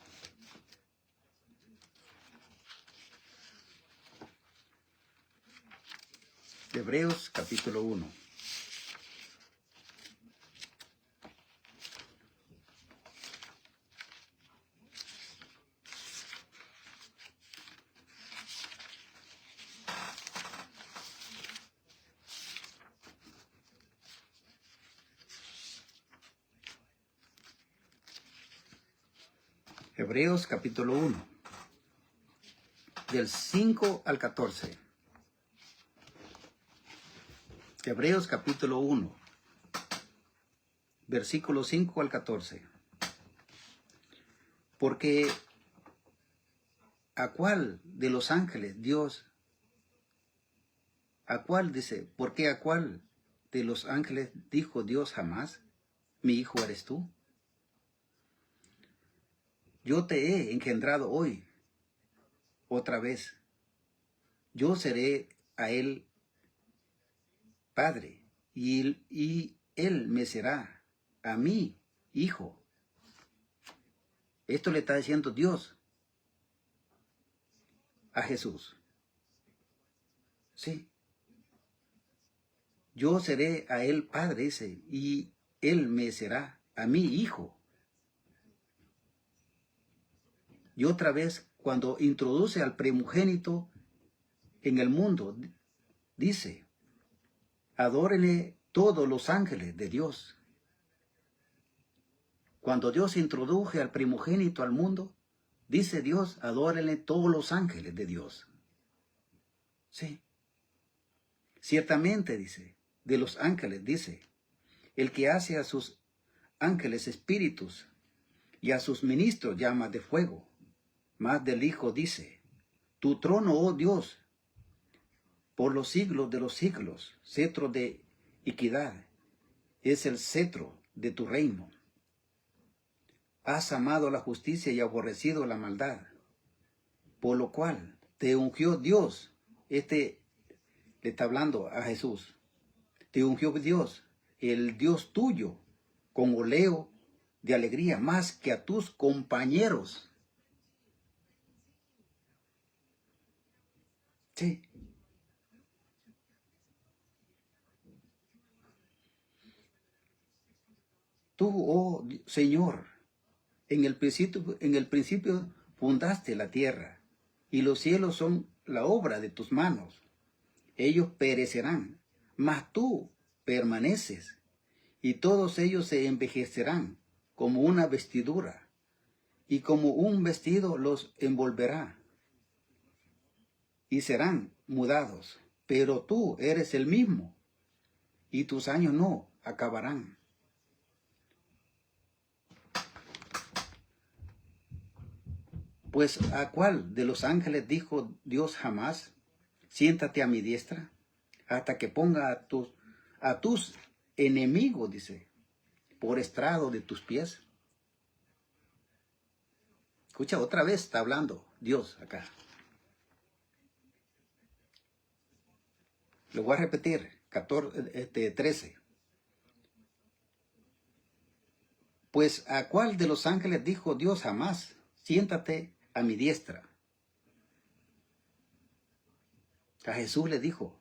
Hebreos capítulo 1. Hebreos capítulo 1, del 5 al 14. Hebreos capítulo 1, versículo 5 al 14. Porque ¿a cuál de los ángeles Dios, porque a cuál de los ángeles dijo Dios jamás, mi hijo eres tú? Yo te he engendrado hoy, otra vez. Yo seré a él padre, y él me será a mí hijo. Esto le está diciendo Dios a Jesús. Sí. Yo seré a él padre, dice, y él me será a mí hijo. Y otra vez, cuando introduce al primogénito en el mundo, dice, adórenle todos los ángeles de Dios. Cuando Dios introduje al primogénito al mundo, dice Dios, adórenle todos los ángeles de Dios. Sí. Ciertamente, dice, de los ángeles, dice, el que hace a sus ángeles espíritus y a sus ministros llamas de fuego. Más del Hijo dice, tu trono, oh Dios, por los siglos de los siglos, cetro de equidad, es el cetro de tu reino. Has amado la justicia y aborrecido la maldad, por lo cual te ungió Dios. Le está hablando a Jesús. Te ungió Dios, el Dios tuyo, con oleo de alegría, más que a tus compañeros. Sí. Tú, oh Señor, en el principio fundaste la tierra, y los cielos son la obra de tus manos. Ellos perecerán, mas tú permaneces, y todos ellos se envejecerán como una vestidura, y como un vestido los envolverá, y serán mudados. Pero tú eres el mismo, y tus años no acabarán. Pues ¿a cuál de los ángeles dijo Dios jamás, siéntate a mi diestra, hasta que ponga a tus enemigos, dice, por estrado de tus pies? Escucha, otra vez está hablando Dios acá. Lo voy a repetir, 13. Pues ¿a cuál de los ángeles dijo Dios jamás, siéntate a mi diestra? A Jesús le dijo,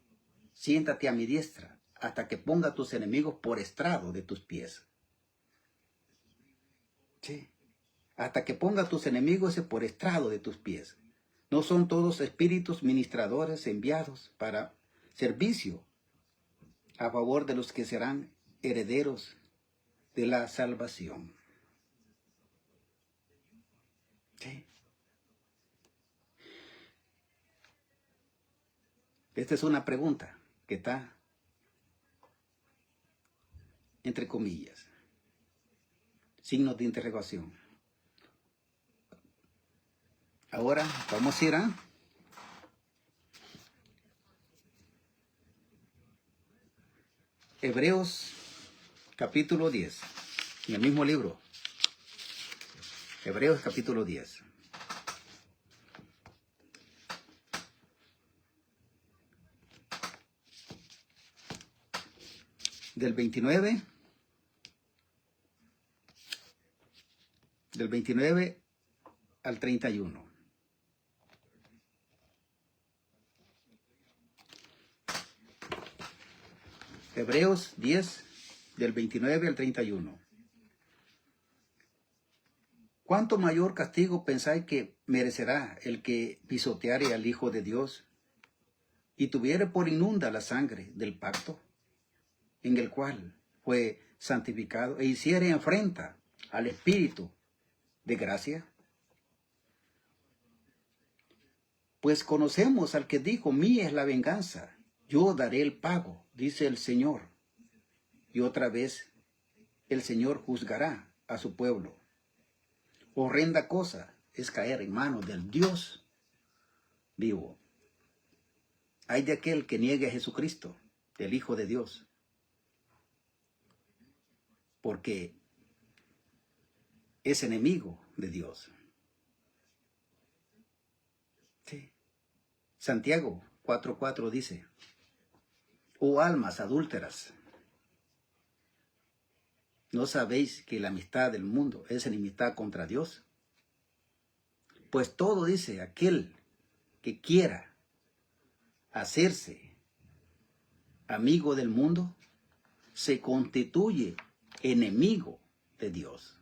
siéntate a mi diestra, hasta que ponga a tus enemigos por estrado de tus pies. Sí. Hasta que ponga a tus enemigos por estrado de tus pies. ¿No son todos espíritus ministradores enviados para servicio a favor de los que serán herederos de la salvación? Sí. Esta es una pregunta que está entre comillas, signos de interrogación. Ahora vamos a ir a Hebreos capítulo 10, en el mismo libro. Hebreos capítulo 10. Del 29 al 31. Hebreos 10, del 29 al 31. ¿Cuánto mayor castigo pensáis que merecerá el que pisoteare al Hijo de Dios y tuviere por inmunda la sangre del pacto, en el cual fue santificado, e hiciere afrenta al Espíritu de gracia? Pues conocemos al que dijo, mía es la venganza, yo daré el pago, dice el Señor. Y otra vez el Señor juzgará a su pueblo. Horrenda cosa es caer en manos del Dios vivo. Hay de aquel que niegue a Jesucristo, el Hijo de Dios, porque es enemigo de Dios. Sí. Santiago 4:4 dice, oh almas adúlteras, ¿No sabéis que la amistad del mundo es enemistad contra Dios? Pues todo, dice, aquel que quiera hacerse amigo del mundo, se constituye enemigo de Dios.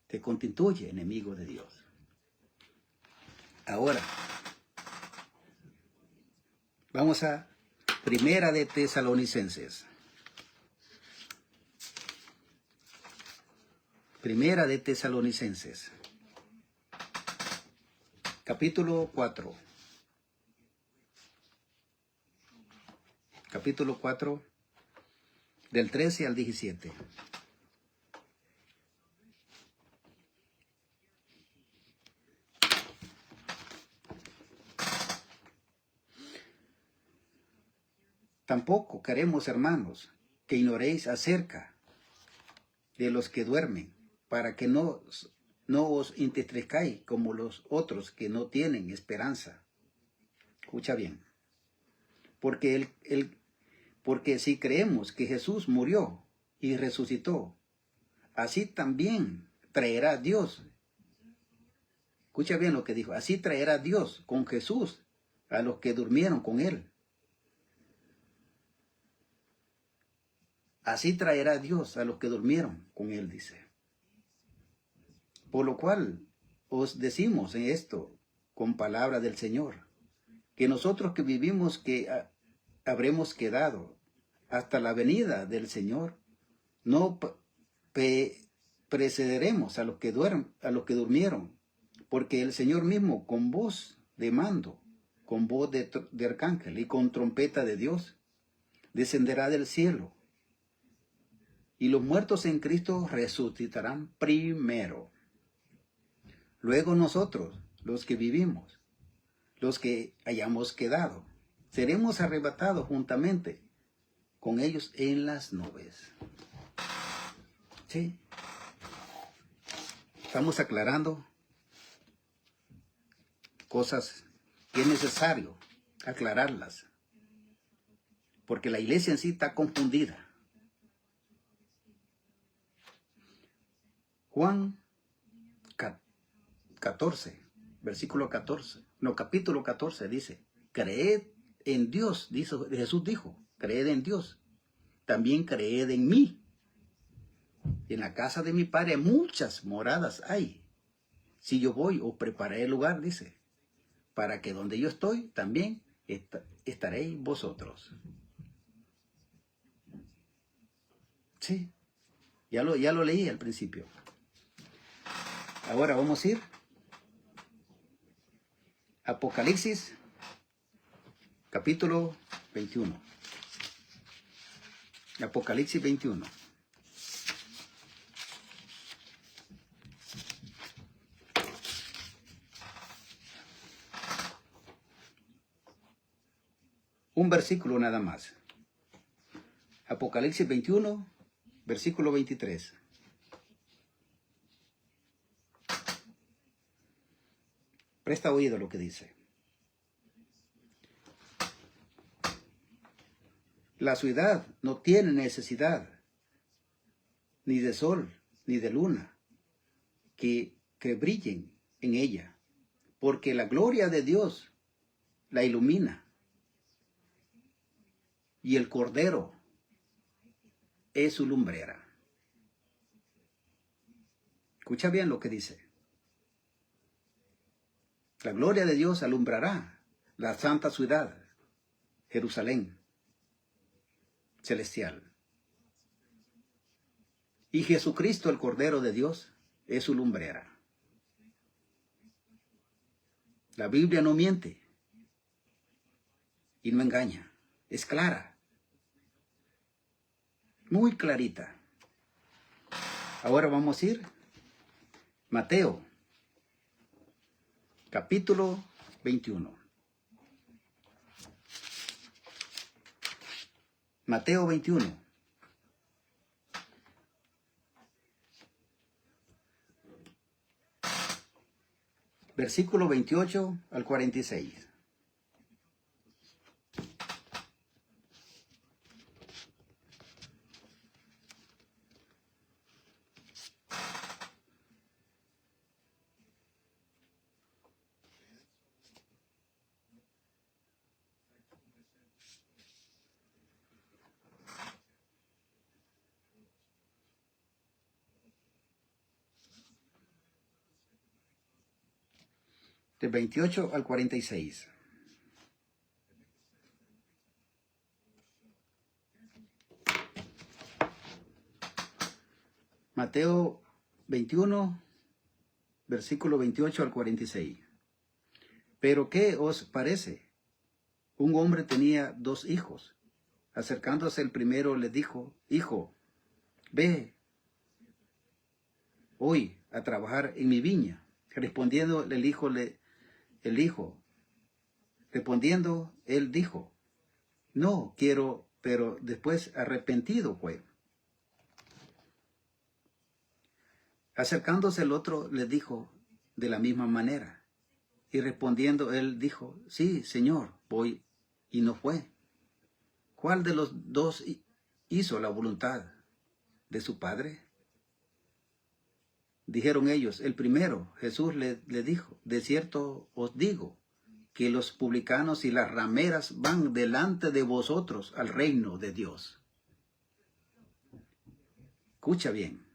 Se constituye enemigo de Dios. Ahora, vamos a Primera de Tesalonicenses. Primera de Tesalonicenses. Capítulo 4. Capítulo 4, del 13 al 17. Tampoco queremos, hermanos, que ignoréis acerca de los que duermen, para que no os entristezcáis como los otros que no tienen esperanza. Escucha bien. Porque si creemos que Jesús murió y resucitó, así también traerá Dios. Escucha bien lo que dijo. Así traerá Dios con Jesús a los que durmieron con él. Así traerá Dios a los que durmieron con él, dice. Por lo cual os decimos en esto con palabra del Señor, que nosotros que vivimos que habremos quedado hasta la venida del Señor, no precederemos a los que durmieron, porque el Señor mismo con voz de mando, con voz de arcángel y con trompeta de Dios, descenderá del cielo, y los muertos en Cristo resucitarán primero. Luego nosotros, los que vivimos, los que hayamos quedado, seremos arrebatados juntamente con ellos en las nubes. ¿Sí? Estamos aclarando cosas que es necesario aclararlas, porque la iglesia en sí está confundida. Juan 14, versículo 14, no, capítulo 14 dice, creed en Dios, Jesús dijo, creed en Dios, también creed en mí. En la casa de mi Padre muchas moradas hay. Si yo voy, os prepararé el lugar, dice, para que donde yo estoy, también estaréis vosotros. Sí, ya lo leí al principio. Ahora vamos a ir Apocalipsis, capítulo 21. Apocalipsis 21. Un versículo nada más. Apocalipsis 21, versículo 23. Presta oído a lo que dice. La ciudad no tiene necesidad ni de sol ni de luna que brillen en ella, porque la gloria de Dios la ilumina y el Cordero es su lumbrera. Escucha bien lo que dice. La gloria de Dios alumbrará la santa ciudad, Jerusalén celestial. Y Jesucristo, el Cordero de Dios, es su lumbrera. La Biblia no miente y no engaña. Es clara. Muy clarita. Ahora vamos a ir Mateo, capítulo 21. Mateo 21. Versículo 28 al 46. del 28 al 46. Mateo 21, versículo 28 al 46. Pero ¿qué os parece? Un hombre tenía 2 hijos. Acercándose el primero le dijo: Hijo, ve hoy a trabajar en mi viña. Respondiendo él dijo: No quiero, pero después arrepentido fue. Acercándose el otro le dijo de la misma manera. Y respondiendo él dijo: Sí, Señor, voy. Y no fue. ¿Cuál de los 2 hizo la voluntad de su padre? Dijeron ellos: el primero. Jesús le dijo: de cierto os digo, que los publicanos y las rameras van delante de vosotros al reino de Dios. Escucha bien.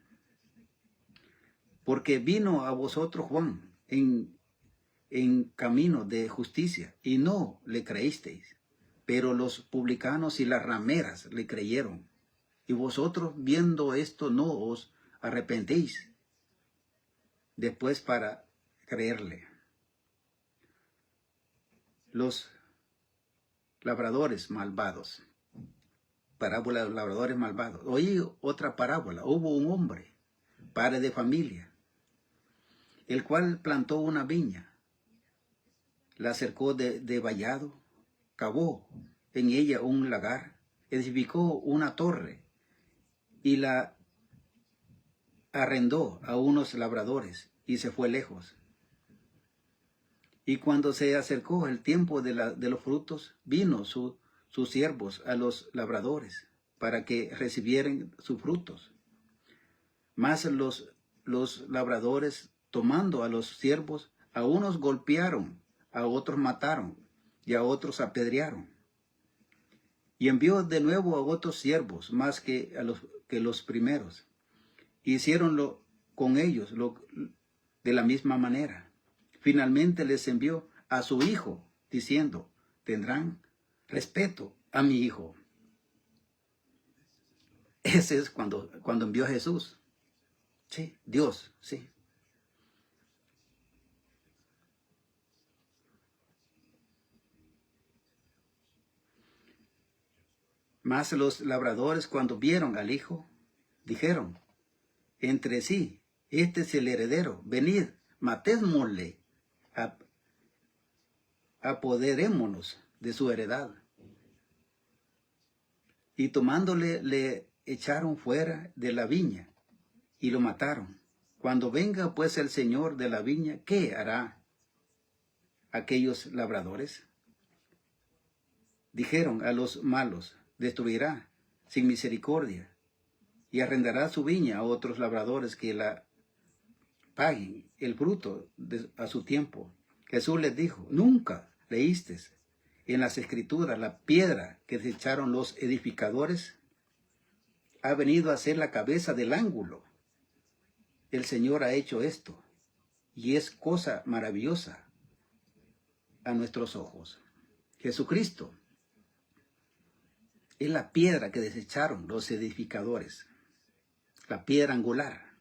Porque vino a vosotros Juan en camino de justicia, y no le creísteis. Pero los publicanos y las rameras le creyeron. Y vosotros, viendo esto, no os arrepentéis después para creerle. Los labradores malvados. Parábola de los labradores malvados. Oí otra parábola. Hubo un hombre, padre de familia, el cual plantó una viña, la cercó de vallado, cavó en ella un lagar, edificó una torre y la arrendó a unos labradores y se fue lejos. Y cuando se acercó el tiempo de los frutos, vino sus siervos a los labradores para que recibieran sus frutos. Mas los labradores, tomando a los siervos, a unos golpearon, a otros mataron y a otros apedrearon. Y envió de nuevo a otros siervos, más que los primeros. Hicieronlo con ellos de la misma manera. Finalmente les envió a su hijo, diciendo: tendrán respeto a mi hijo. Ese es cuando envió a Jesús. Sí, Dios, sí. Mas los labradores, cuando vieron al hijo, dijeron entre sí: este es el heredero, venid, matémosle, apoderémonos de su heredad. Y tomándole, le echaron fuera de la viña y lo mataron. Cuando venga pues el señor de la viña, ¿qué hará aquellos labradores? Dijeron a los malos: destruirá sin misericordia y arrendará su viña a otros labradores que la paguen el fruto a su tiempo. Jesús les dijo: nunca leísteis en las escrituras: la piedra que desecharon los edificadores ha venido a ser la cabeza del ángulo. El Señor ha hecho esto, y es cosa maravillosa a nuestros ojos. Jesucristo es la piedra que desecharon los edificadores, la piedra angular,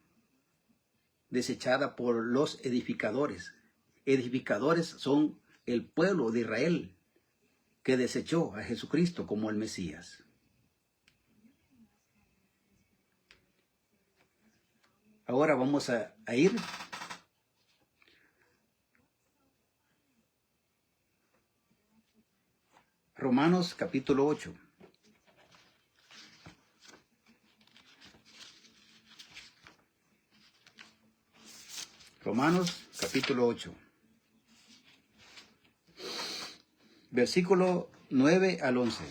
desechada por los edificadores. Edificadores son el pueblo de Israel que desechó a Jesucristo como el Mesías. Ahora vamos a ir Romanos capítulo 8. Romanos capítulo 8. Versículo 9 al 11.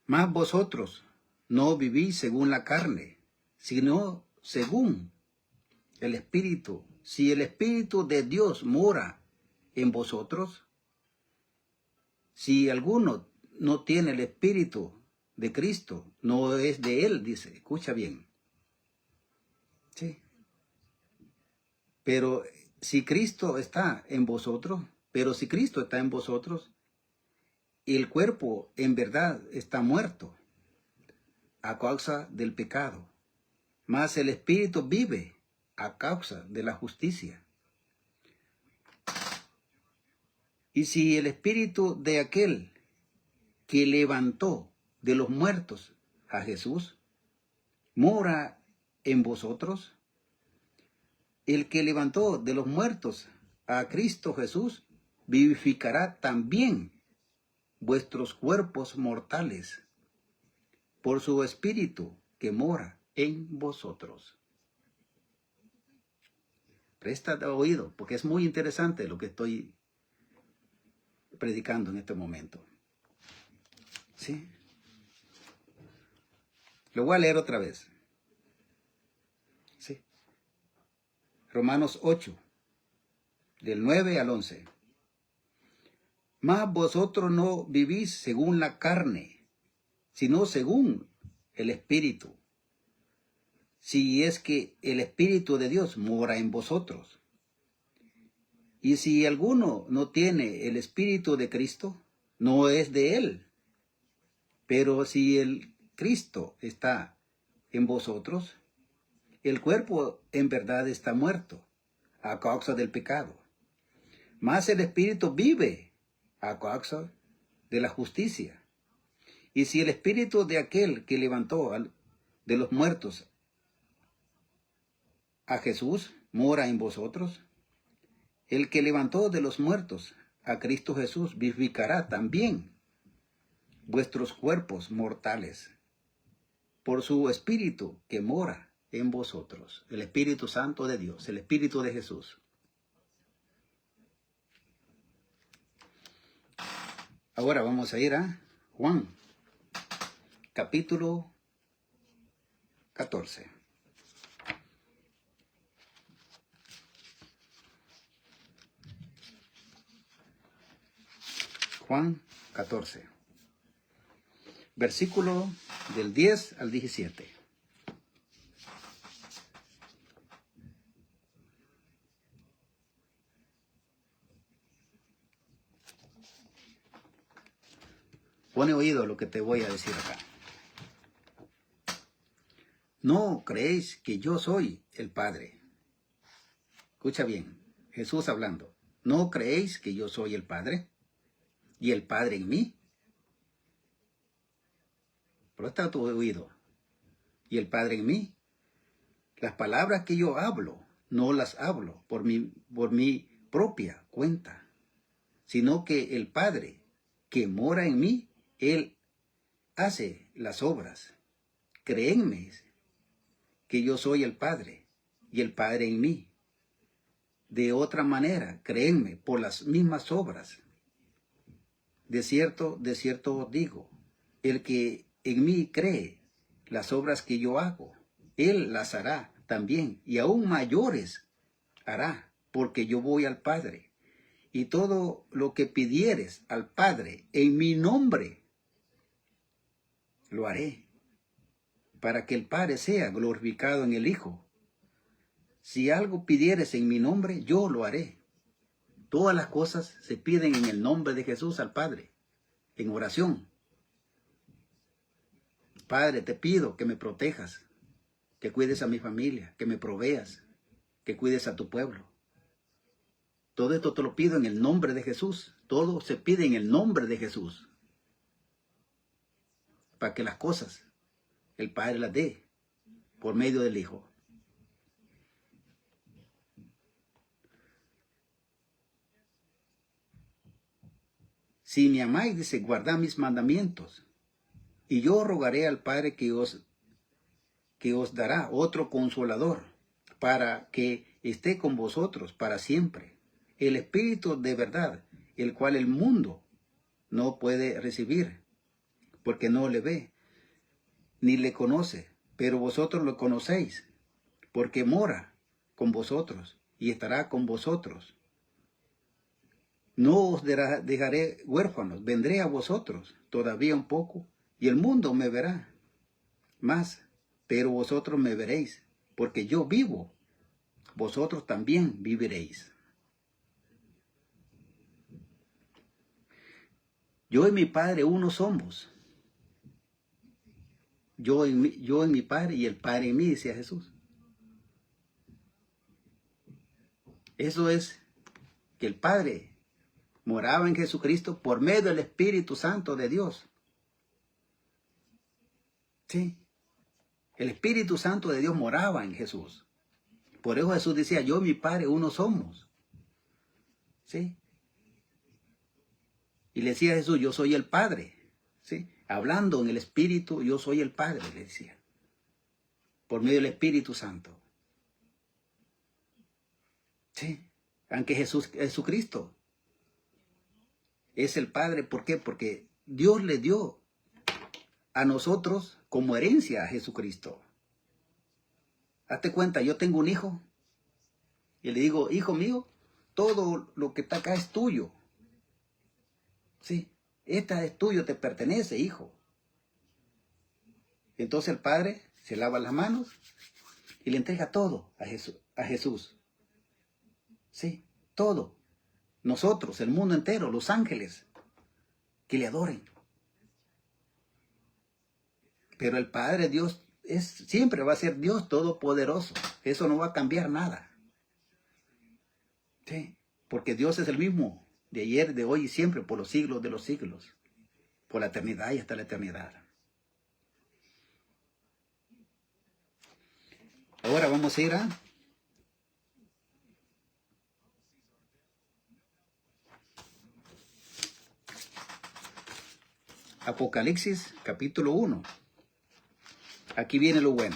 Mas vosotros no vivís según la carne, sino según el Espíritu. Si el Espíritu de Dios mora en vosotros, si alguno no tiene el Espíritu de Cristo, no es de Él, dice, escucha bien. Sí. Pero si Cristo está en vosotros, el cuerpo en verdad está muerto a causa del pecado, mas el Espíritu vive a causa de la justicia. Y si el Espíritu de aquel que levantó de los muertos a Jesús mora en vosotros, el que levantó de los muertos a Cristo Jesús vivificará también vuestros cuerpos mortales por su Espíritu que mora en vosotros. Presta oído, porque es muy interesante lo que estoy predicando en este momento. ¿Sí? Lo voy a leer otra vez. ¿Sí? Romanos 8, del 9 al 11. Mas vosotros no vivís según la carne, sino según el Espíritu. Si es que el Espíritu de Dios mora en vosotros. Y si alguno no tiene el Espíritu de Cristo, no es de él. Pero si el Cristo está en vosotros, el cuerpo en verdad está muerto a causa del pecado. Mas el Espíritu vive a causa de la justicia. Y si el Espíritu de aquel que levantó de los muertos a Jesús mora en vosotros, el que levantó de los muertos a Cristo Jesús vivificará también vuestros cuerpos mortales por su Espíritu que mora en vosotros. El Espíritu Santo de Dios, el Espíritu de Jesús. Ahora vamos a ir a Juan, capítulo 14. Juan 14, versículo del 10 al 17. Pone oído a lo que te voy a decir acá. ¿No creéis que yo soy el Padre? Escucha bien, Jesús hablando. ¿No creéis que yo soy el Padre? ¿Y el Padre en mí? Presta tu oído. ¿Y el Padre en mí? Las palabras que yo hablo, no las hablo por mi propia cuenta, sino que el Padre que mora en mí, Él hace las obras. Créenme que yo soy el Padre y el Padre en mí. De otra manera, créenme por las mismas obras. De cierto os digo, el que en mí cree, las obras que yo hago, él las hará también, y aún mayores hará, porque yo voy al Padre. Y todo lo que pidieres al Padre en mi nombre, lo haré, para que el Padre sea glorificado en el Hijo. Si algo pidieres en mi nombre, yo lo haré. Todas las cosas se piden en el nombre de Jesús al Padre, en oración. Padre, te pido que me protejas, que cuides a mi familia, que me proveas, que cuides a tu pueblo. Todo esto te lo pido en el nombre de Jesús. Todo se pide en el nombre de Jesús. Para que las cosas el Padre las dé por medio del Hijo. Si me amáis, dice, guardad mis mandamientos. Y yo rogaré al Padre que os dará otro consolador, para que esté con vosotros para siempre. El Espíritu de verdad, el cual el mundo no puede recibir, porque no le ve, ni le conoce, pero vosotros lo conocéis, porque mora con vosotros y estará con vosotros. No os dejaré huérfanos, vendré a vosotros todavía un poco, y el mundo me verá más, pero vosotros me veréis, porque yo vivo, vosotros también viviréis. Yo y mi Padre uno somos. Yo en mi Padre y el Padre en mí, decía Jesús. Eso es que el Padre moraba en Jesucristo por medio del Espíritu Santo de Dios. Sí. El Espíritu Santo de Dios moraba en Jesús. Por eso Jesús decía, yo y mi Padre uno somos. ¿Sí? Y le decía a Jesús, yo soy el Padre. ¿Sí? Hablando en el Espíritu, yo soy el Padre, le decía. Por medio del Espíritu Santo. ¿Sí? Aunque Jesucristo es el Padre, ¿por qué? Porque Dios le dio a nosotros como herencia a Jesucristo. Hazte cuenta, yo tengo un hijo y le digo, hijo mío, todo lo que está acá es tuyo. Sí, esta es tuyo, te pertenece, hijo. Entonces el padre se lava las manos y le entrega todo a Jesús. Sí, todo. Nosotros, el mundo entero, los ángeles, que le adoren. Pero el Padre Dios siempre va a ser Dios todopoderoso. Eso no va a cambiar nada. Sí, porque Dios es el mismo de ayer, de hoy y siempre, por los siglos de los siglos. Por la eternidad y hasta la eternidad. Ahora vamos a ir a Apocalipsis capítulo 1. Aquí viene lo bueno.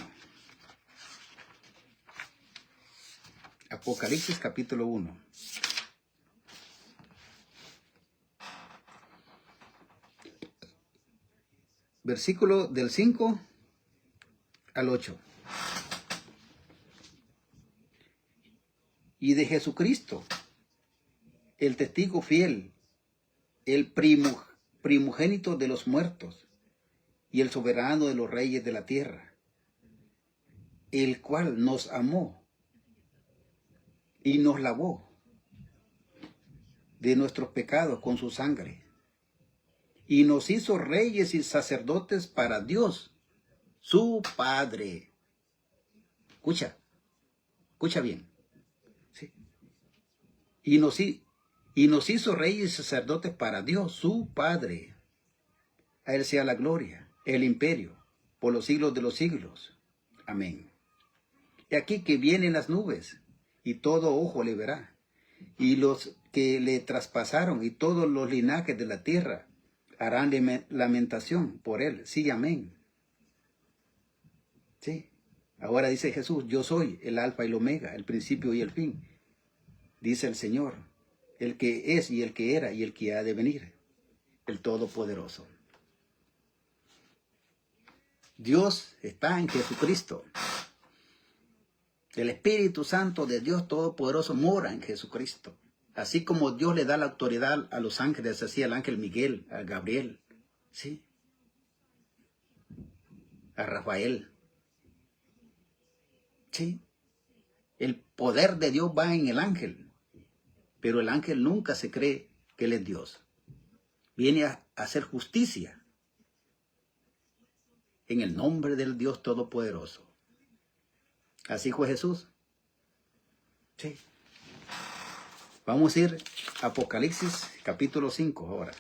Apocalipsis capítulo 1. Versículo del 5 al 8. Y de Jesucristo, el testigo fiel, el primogénito de los muertos y el soberano de los reyes de la tierra, el cual nos amó y nos lavó de nuestros pecados con su sangre, y nos hizo reyes y sacerdotes para Dios, su Padre. Escucha bien. ¿Sí? Y nos hizo reyes y sacerdotes para Dios, su Padre. A Él sea la gloria, el imperio, por los siglos de los siglos. Amén. Y aquí que vienen las nubes, y todo ojo le verá, y los que le traspasaron, y todos los linajes de la tierra, harán lamentación por él. Sí, amén. Sí. Ahora dice Jesús, yo soy el alfa y el omega, el principio y el fin. Dice el Señor, el que es y el que era y el que ha de venir, el Todopoderoso. Dios está en Jesucristo. El Espíritu Santo de Dios Todopoderoso mora en Jesucristo. Así como Dios le da la autoridad a los ángeles, así al ángel Miguel, a Gabriel, ¿sí? A Rafael. ¿Sí? El poder de Dios va en el ángel, pero el ángel nunca se cree que él es Dios. Viene a hacer justicia en el nombre del Dios Todopoderoso. Así fue Jesús. Sí. Vamos a ir a Apocalipsis capítulo 5 ahora.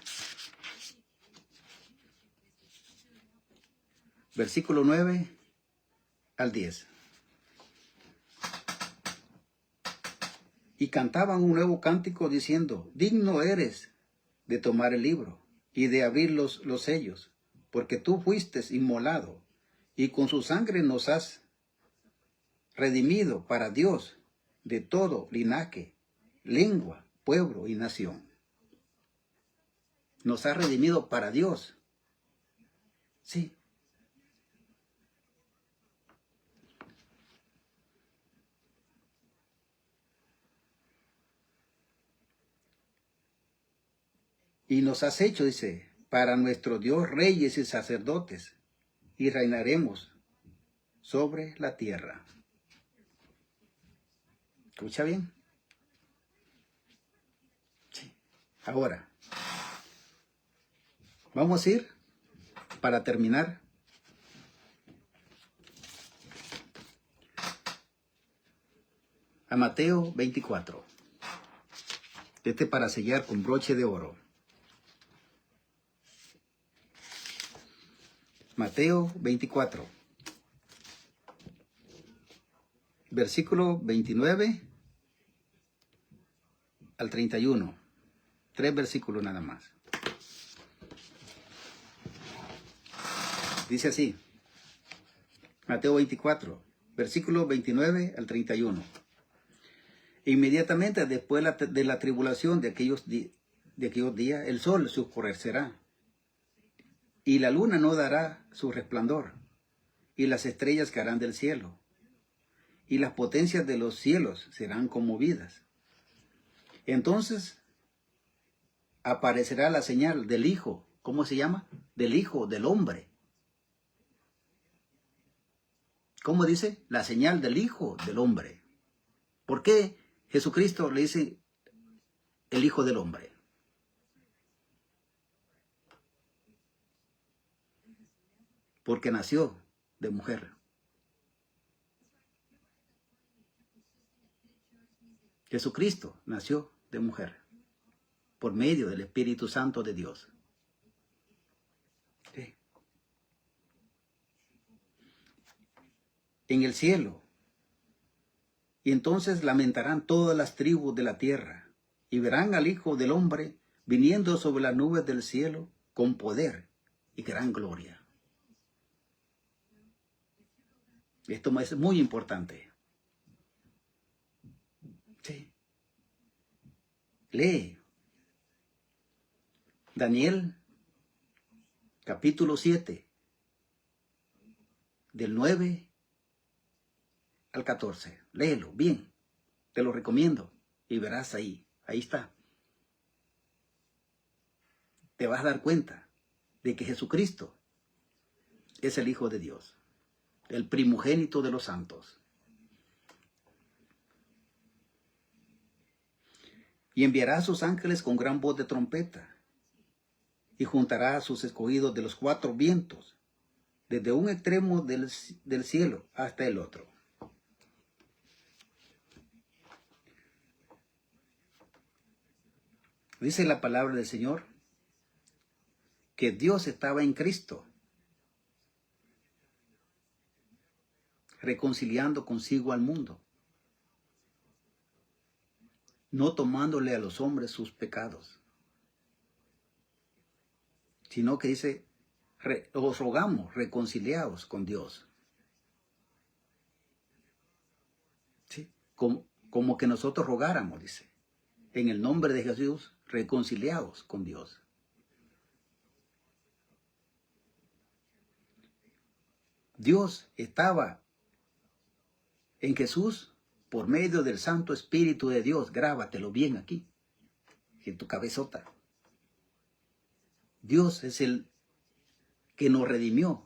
Versículo 9 al 10. Y cantaban un nuevo cántico diciendo, digno eres de tomar el libro y de abrir los sellos, porque tú fuiste inmolado y con su sangre nos has redimido para Dios de todo linaje, lengua, pueblo y nación. Nos has redimido para Dios. Sí. Y nos has hecho, dice, para nuestro Dios reyes y sacerdotes, y reinaremos sobre la tierra. ¿Escucha bien? Sí. Ahora, vamos a ir, para terminar, a Mateo 24. Para sellar con broche de oro. Mateo 24. Versículo 29 al 31. 3 versículos nada más. Dice así. Mateo 24, versículo 29 al 31. Inmediatamente después de la tribulación de aquellos días, el sol se oscurecerá, y la luna no dará su resplandor, y las estrellas caerán del cielo, y las potencias de los cielos serán conmovidas. Entonces aparecerá la señal del Hijo. ¿Cómo se llama? Del Hijo del Hombre. ¿Cómo dice? La señal del Hijo del Hombre. ¿Por qué Jesucristo le dice el Hijo del Hombre? Porque nació de mujer. Jesucristo nació de mujer por medio del Espíritu Santo de Dios. Sí. En el cielo. Y entonces lamentarán todas las tribus de la tierra y verán al Hijo del Hombre viniendo sobre las nubes del cielo con poder y gran gloria. Esto es muy importante. Sí. Lee. Daniel, capítulo 7, del 9 al 14. Léelo bien. Te lo recomiendo. Y verás ahí. Ahí está. Te vas a dar cuenta de que Jesucristo es el Hijo de Dios, el primogénito de los santos. Y enviará a sus ángeles con gran voz de trompeta, y juntará a sus escogidos de los 4 vientos, desde un extremo del cielo hasta el otro. Dice la palabra del Señor que Dios estaba en Cristo, reconciliando consigo al mundo, no tomándole a los hombres sus pecados, sino que dice, os rogamos, reconciliaos con Dios. ¿Sí? Como que nosotros rogáramos, dice, en el nombre de Jesús, reconciliaos con Dios. Dios estaba en Jesús por medio del Santo Espíritu de Dios. Grábatelo bien aquí, en tu cabezota. Dios es el que nos redimió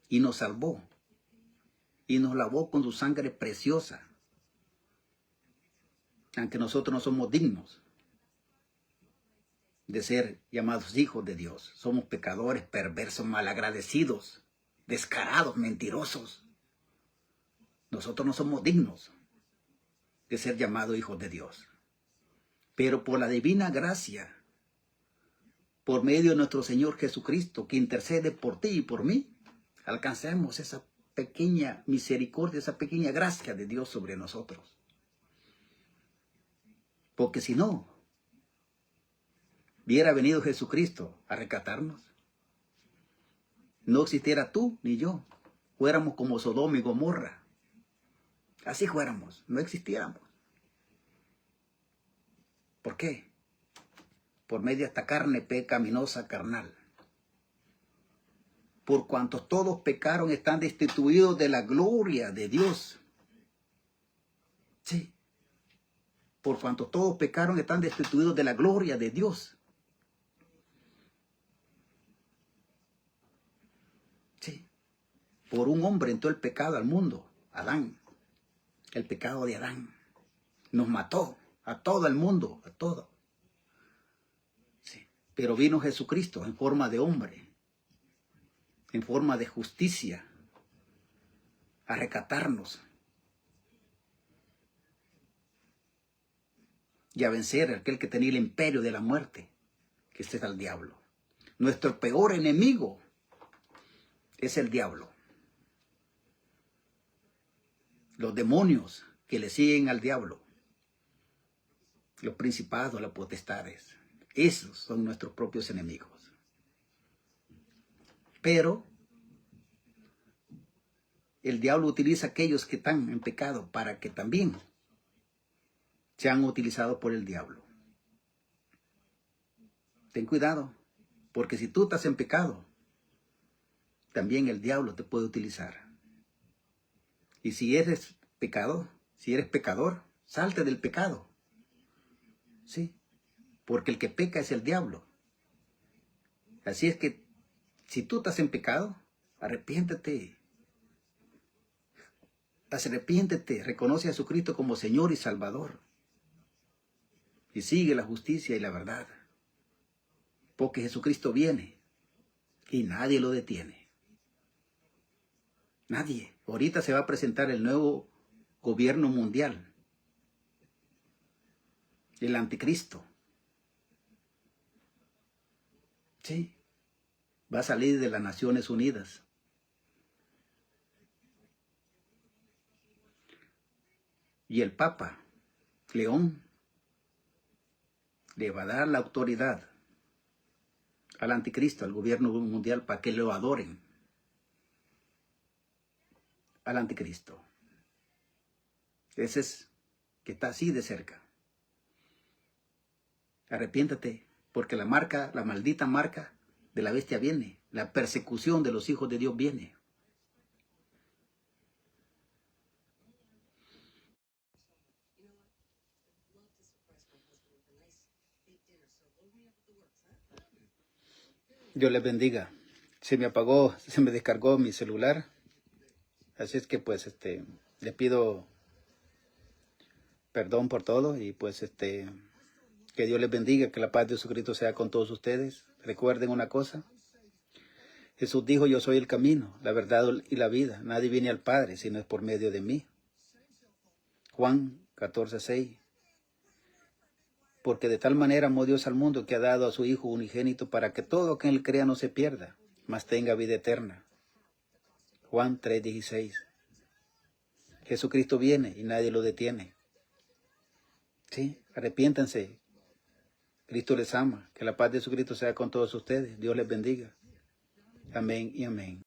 y nos salvó y nos lavó con su sangre preciosa. Aunque nosotros no somos dignos de ser llamados hijos de Dios. Somos pecadores, perversos, malagradecidos, descarados, mentirosos. Nosotros no somos dignos de ser llamados hijos de Dios. Pero por la divina gracia, por medio de nuestro Señor Jesucristo, que intercede por ti y por mí, alcancemos esa pequeña misericordia, esa pequeña gracia de Dios sobre nosotros. Porque si no, hubiera venido Jesucristo a rescatarnos, no existiera tú ni yo. Fuéramos como Sodoma y Gomorra. Así fuéramos, no existiéramos. ¿Por qué? Por medio de esta carne pecaminosa carnal. Por cuanto todos pecaron, están destituidos de la gloria de Dios. Sí. Por cuanto todos pecaron, están destituidos de la gloria de Dios. Por un hombre entró el pecado al mundo, Adán. El pecado de Adán nos mató a todo el mundo, a todo. Sí. Pero vino Jesucristo en forma de hombre, en forma de justicia, a rescatarnos y a vencer a aquel que tenía el imperio de la muerte, que este es el diablo. Nuestro peor enemigo es el diablo. Los demonios que le siguen al diablo, los principados, las potestades, esos son nuestros propios enemigos. Pero el diablo utiliza a aquellos que están en pecado para que también sean utilizados por el diablo. Ten cuidado, porque si tú estás en pecado, también el diablo te puede utilizar. Y si eres pecador, salte del pecado. Sí, porque el que peca es el diablo. Así es que si tú estás en pecado, arrepiéntete. Arrepiéntete, reconoce a Jesucristo como Señor y Salvador. Y sigue la justicia y la verdad. Porque Jesucristo viene y nadie lo detiene. Nadie. Ahorita se va a presentar el nuevo gobierno mundial. El anticristo. Sí. Va a salir de las Naciones Unidas. Y el Papa León le va a dar la autoridad al anticristo, al gobierno mundial, para que lo adoren. Al anticristo. Ese es que está así de cerca. Arrepiéntate, porque la maldita marca de la bestia viene. La persecución de los hijos de Dios viene. Dios les bendiga. Se me descargó mi celular. Así es que pues le pido perdón por todo y pues que Dios les bendiga, que la paz de Jesucristo sea con todos ustedes. Recuerden una cosa. Jesús dijo, yo soy el camino, la verdad y la vida. Nadie viene al Padre si no es por medio de mí. Juan 14:6. Porque de tal manera amó Dios al mundo que ha dado a su Hijo unigénito para que todo que en él crea no se pierda, mas tenga vida eterna. Juan 3:16. Jesucristo viene y nadie lo detiene. Sí, arrepiéntanse. Cristo les ama. Que la paz de Jesucristo sea con todos ustedes. Dios les bendiga. Amén y amén.